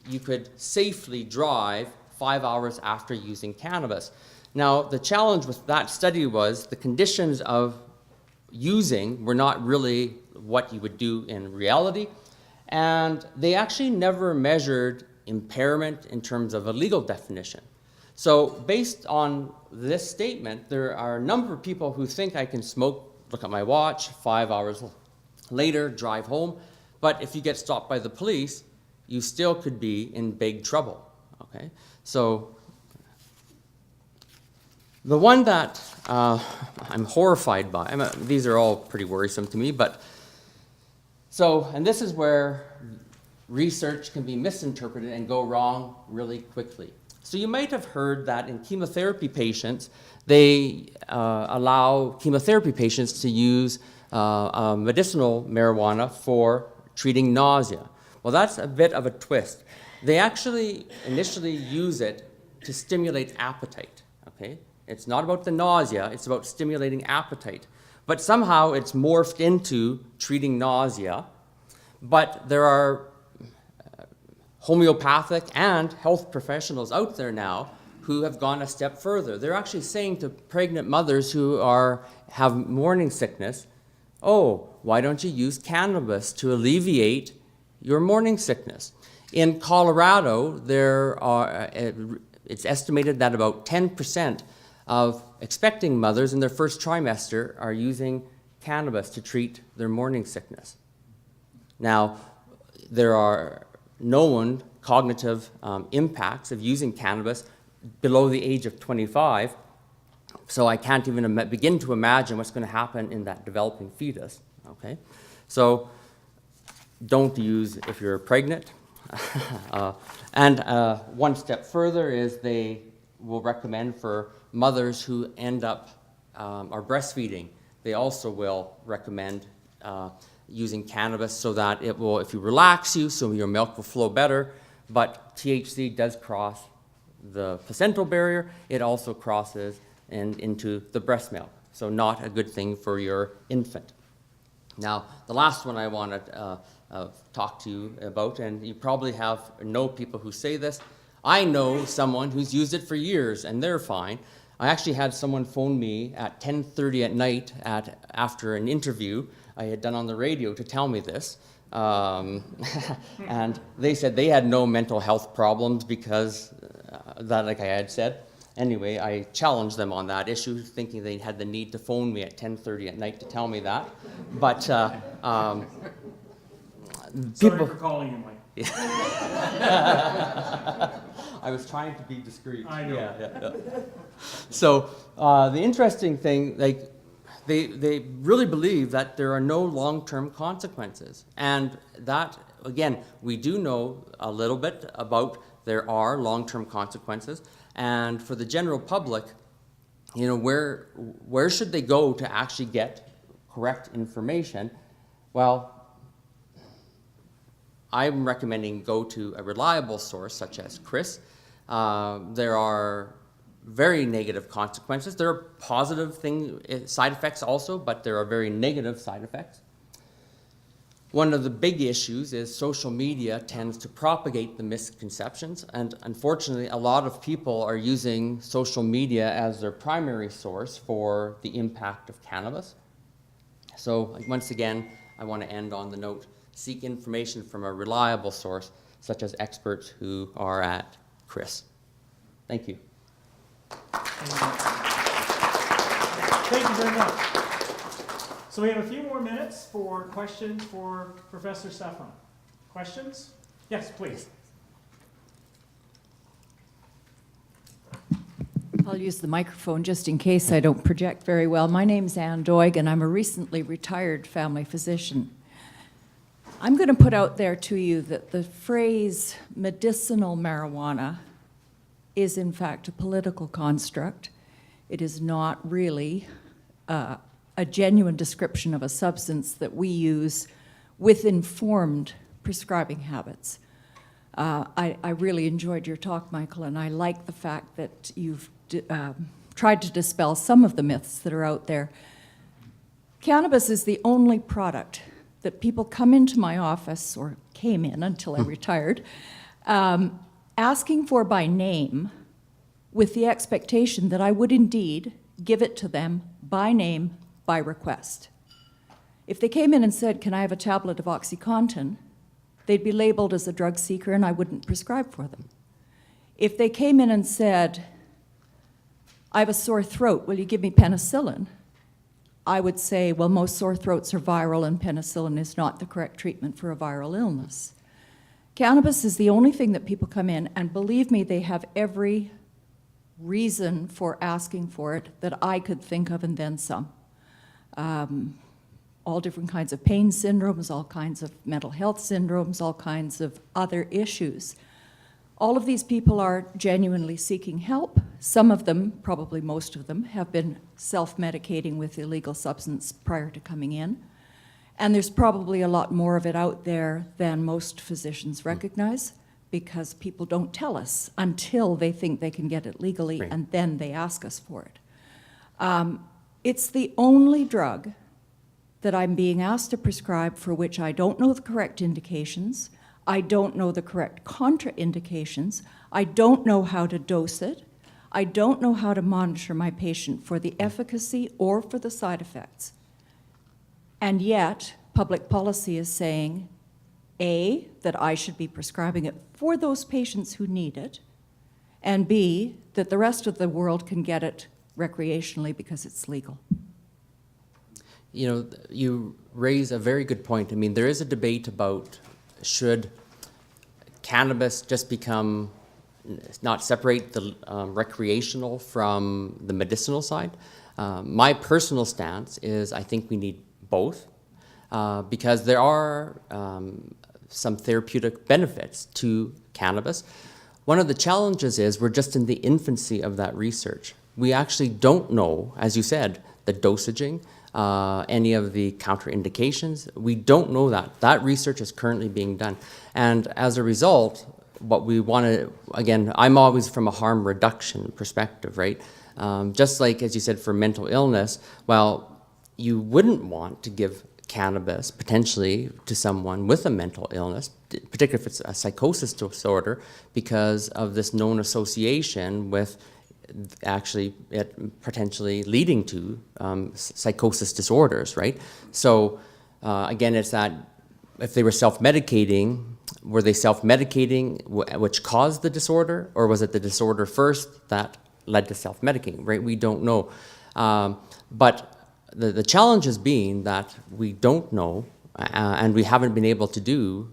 you could safely drive 5 hours after using cannabis. Now, the challenge with that study was the conditions of using were not really what you would do in reality, and they actually never measured impairment in terms of a legal definition. So based on this statement, there are a number of people who think I can smoke, look at my watch, 5 hours later, drive home, but if you get stopped by the police, you still could be in big trouble, okay? So the one that I'm horrified by, these are all pretty worrisome to me, but and this is where research can be misinterpreted and go wrong really quickly. So you might have heard that in chemotherapy patients, they allow chemotherapy patients to use medicinal marijuana for treating nausea. Well, that's a bit of a twist. They actually initially use it to stimulate appetite, okay? It's not about the nausea, it's about stimulating appetite. But somehow it's morphed into treating nausea. But there are homeopathic and health professionals out there now who have gone a step further. They're actually saying to pregnant mothers who have morning sickness, oh, why don't you use cannabis to alleviate your morning sickness? In Colorado, it's estimated that about 10% of expecting mothers in their first trimester are using cannabis to treat their morning sickness. Now, there are known cognitive impacts of using cannabis below the age of 25, so I can't even begin to imagine what's going to happen in that developing fetus, okay? So don't use if you're pregnant. And one step further is they will recommend for mothers who end up are breastfeeding, they also will recommend using cannabis so that it will, if you relax you, so your milk will flow better, but THC does cross the placental barrier, it also crosses into the breast milk, so not a good thing for your infant. Now, the last one I want to talk to you about, and you probably know people who say this. I know someone who's used it for years and they're fine. I actually had someone phone me at 10:30 at night after an interview I had done on the radio to tell me this. And they said they had no mental health problems because that, like I had said. Anyway, I challenged them on that issue, thinking they had the need to phone me at 10:30 at night to tell me that. But Sorry people, for calling you, Mike. I was trying to be discreet. I know. Yeah. So the interesting thing, like, they really believe that there are no long-term consequences, and that, again, we do know a little bit about there are long-term consequences, and for the general public, you know, where should they go to actually get correct information? Well, I'm recommending go to a reliable source such as Chris. There are very negative consequences. There are positive side effects also, but there are very negative side effects. One of the big issues is social media tends to propagate the misconceptions, and unfortunately a lot of people are using social media as their primary source for the impact of cannabis. So once again, I want to end on the note, seek information from a reliable source such as experts who are at Chris. Thank you. Thank you very much. So we have a few more minutes for questions for Professor Saffron. Questions? Yes, please. I'll use the microphone just in case I don't project very well. My name's Ann Doig, and I'm a recently retired family physician. I'm going to put out there to you that the phrase medicinal marijuana is in fact a political construct. It is not really a genuine description of a substance that we use with informed prescribing habits. I really enjoyed your talk, Michael, and I like the fact that you've tried to dispel some of the myths that are out there. Cannabis is the only product that people come into my office, or came in until I retired, asking for by name with the expectation that I would indeed give it to them by name, by request. If they came in and said, "Can I have a tablet of OxyContin?" they'd be labeled as a drug seeker and I wouldn't prescribe for them. If they came in and said, "I have a sore throat, will you give me penicillin?" I would say, well, most sore throats are viral and penicillin is not the correct treatment for a viral illness. Cannabis is the only thing that people come in, and believe me, they have every reason for asking for it that I could think of and then some. All different kinds of pain syndromes, all kinds of mental health syndromes, all kinds of other issues. All of these people are genuinely seeking help. Some of them, probably most of them, have been self-medicating with illegal substance prior to coming in. And there's probably a lot more of it out there than most physicians recognize, because people don't tell us until they think they can get it legally, Right. and then they ask us for it. It's the only drug that I'm being asked to prescribe for which I don't know the correct indications, I don't know the correct contraindications, I don't know how to dose it, I don't know how to monitor my patient for the efficacy or for the side effects. And yet, public policy is saying, A, that I should be prescribing it for those patients who need it, and B, that the rest of the world can get it recreationally because it's legal. You know, you raise a very good point. I mean, there is a debate about should cannabis just become, not separate the recreational from the medicinal side. My personal stance is I think we need both because there are some therapeutic benefits to cannabis. One of the challenges is we're just in the infancy of that research. We actually don't know, as you said, the dosaging, any of the counterindications. We don't know that. That research is currently being done. And as a result, what we want to, again, I'm always from a harm reduction perspective, right? Just like, as you said, for mental illness, well, you wouldn't want to give cannabis potentially to someone with a mental illness, particularly if it's a psychosis disorder, because of this known association with actually it potentially leading to psychosis disorders, right? So again, it's that if they were self-medicating, were they self-medicating which caused the disorder, or was it the disorder first that led to self-medicating, right? We don't know. But the challenge has been that we don't know, and we haven't been able to do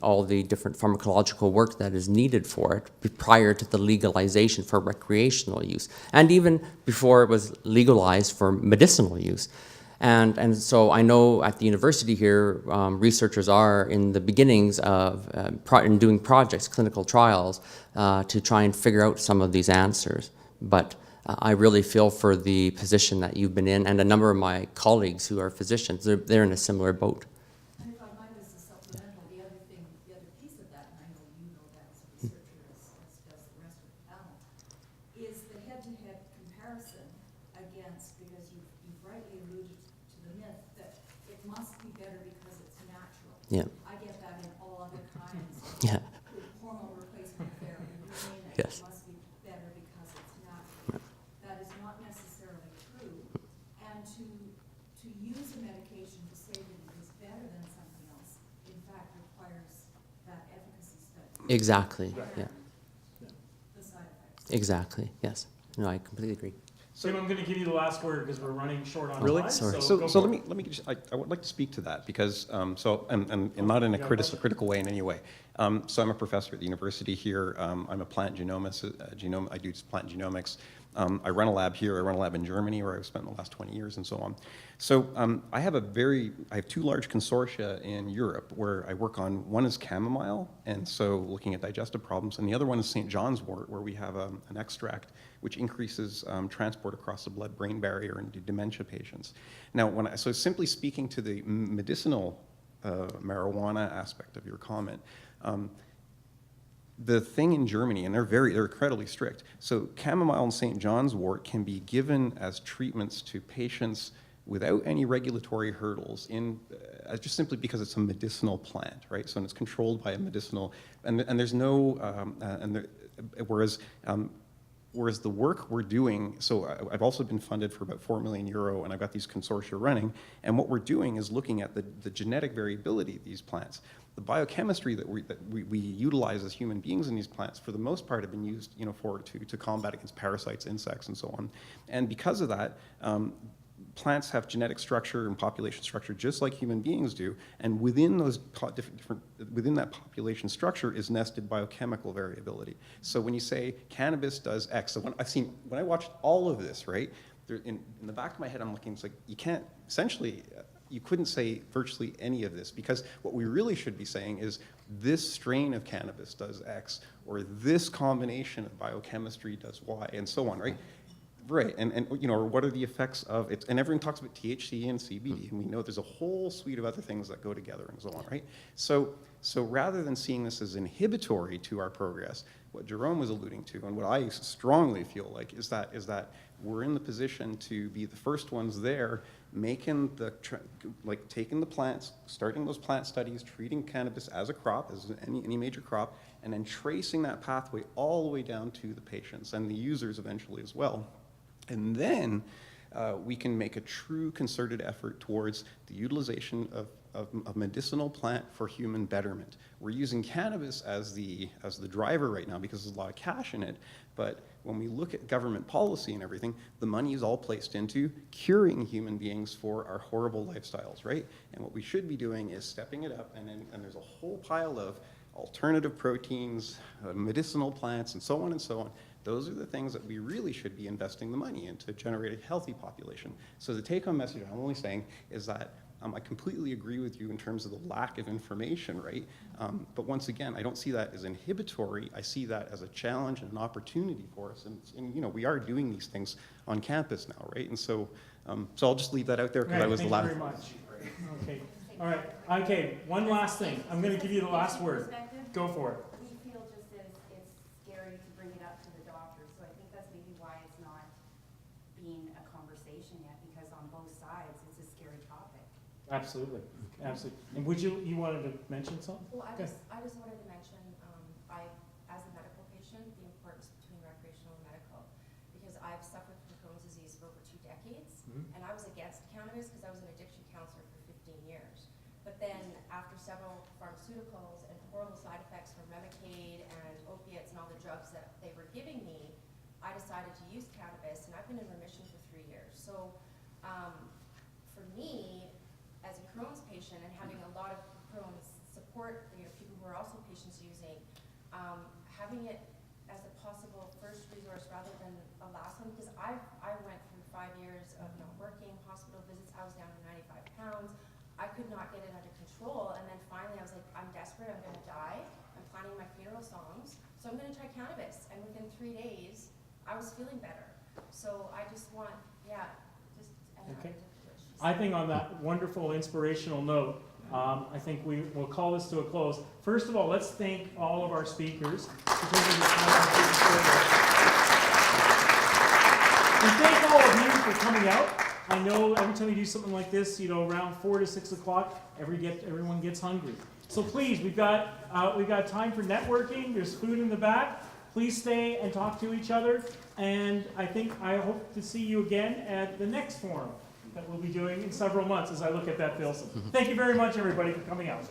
all the different pharmacological work that is needed for it prior to the legalization for recreational use, and even before it was legalized for medicinal use. And so I know at the university here, researchers are in the beginnings of in doing projects, clinical trials, to try and figure out some of these answers. But I really feel for the position that you've been in, and a number of my colleagues who are physicians, they're in a similar boat. And if I might, as a supplemental, the other piece of that, and I know you know that as a researcher, as does the rest of the panel, is the head-to-head comparison against, because you've rightly alluded to the myth that it must be better because it's natural. Yeah. I get that in all other kinds of Yeah. hormone replacement therapy. You name it, Yes. it must be better because it's natural. That is not necessarily true. And to use a medication to say that it is better than something else, in fact, requires that efficacy study. Exactly. Yeah. The side effects. Exactly. Yes. No, I completely agree. Tim, I'm going to give you the last word because we're running short on Really? time. Sorry. go So for let it. me just, I would like to speak to that because, and not in a critical way in any way. So I'm a professor at the university here. I'm a plant genomist, I do plant genomics. I run a lab here, I run a lab in Germany where I've spent the last 20 years and so on. So I have two large consortia in Europe where I work on, one is chamomile, and so looking at digestive problems, and the other one is St. John's wort, where we have an extract which increases transport across the blood-brain barrier in dementia patients. Now, so simply speaking to the medicinal marijuana aspect of your comment, the thing in Germany, and they're incredibly strict. So chamomile and St. John's wort can be given as treatments to patients without any regulatory hurdles, just simply because it's a medicinal plant, right? So it's controlled by a medicinal, and there's no, whereas the work we're doing, so I've also been funded for about 4 million euro, and I've got these consortia running, and what we're doing is looking at the genetic variability of these plants. The biochemistry that we utilize as human beings in these plants, for the most part, have been used, to combat against parasites, insects, and so on. And because of that, plants have genetic structure and population structure just like human beings do, and within those within that population structure is nested biochemical variability. So when you say cannabis does X, so when I watched all of this, right, in the back of my head, I'm looking, it's like you can't essentially. You couldn't say virtually any of this, because what we really should be saying is this strain of cannabis does X, or this combination of biochemistry does Y, and so on, right? Right, and or what are the effects of it? And everyone talks about THC and CBD, and we know there's a whole suite of other things that go together and so on, right? So rather than seeing this as inhibitory to our progress, what Jerome was alluding to, and what I strongly feel like, is that we're in the position to be the first ones there, making taking the plants, starting those plant studies, treating cannabis as a crop, as any major crop, and then tracing that pathway all the way down to the patients and the users eventually as well. And then we can make a true concerted effort towards the utilization of a medicinal plant for human betterment. We're using cannabis as the driver right now because there's a lot of cash in it, but when we look at government policy and everything, the money is all placed into curing human beings for our horrible lifestyles, right? And what we should be doing is stepping it up, and there's a whole pile of alternative proteins, medicinal plants, and so on and so on. Those are the things that we really should be investing the money in to generate a healthy population. So the take-home message I'm only saying is that I completely agree with you in terms of the lack of information, right? But once again, I don't see that as inhibitory. I see that as a challenge and an opportunity for us. And we are doing these things on campus now, right? And so I'll just leave that out there because that was the last. Thank you very much. Okay. All right. Okay. One last thing. I'm going to give you the last word. Go for it. We feel just as it's scary to bring it up to the doctor, so I think that's maybe why it's not being a conversation yet, because on both sides, it's a scary topic. Absolutely. Absolutely. And you wanted to mention something? Well, I just wanted to mention, as a medical patient, the importance between recreational and medical, I've suffered from Crohn's disease for over 2 decades, Mhm. and I was against cannabis because I was an addiction counselor for 15 years. But then after several pharmaceuticals and horrible side effects from Remicade and opiates and all the drugs that they were giving me, I decided to use cannabis, and I've been in remission for 3 years. So for me, as a Crohn's patient and having a lot of Crohn's support, people who are also patients using, having it as a possible first resource rather than a last one, because I went through 5 years of not working, hospital visits, I was down to 95 pounds, I could not get it under control, and then finally I was like, I'm desperate, I'm gonna die, I'm planning my funeral songs, so I'm gonna try cannabis, and within 3 days, I was feeling better. So I just want, Okay. I think on that wonderful inspirational note, I think we will call this to a close. First of all, let's thank all of our speakers for taking the time to do this program. And thank all of you for coming out. I know every time we do something like this, around 4 to 6 o'clock, everyone gets hungry. So please, we've got time for networking. There's food in the back. Please stay and talk to each other. And I hope to see you again at the next forum that we'll be doing in several months as I look at that bill. Thank you very much, everybody, for coming out.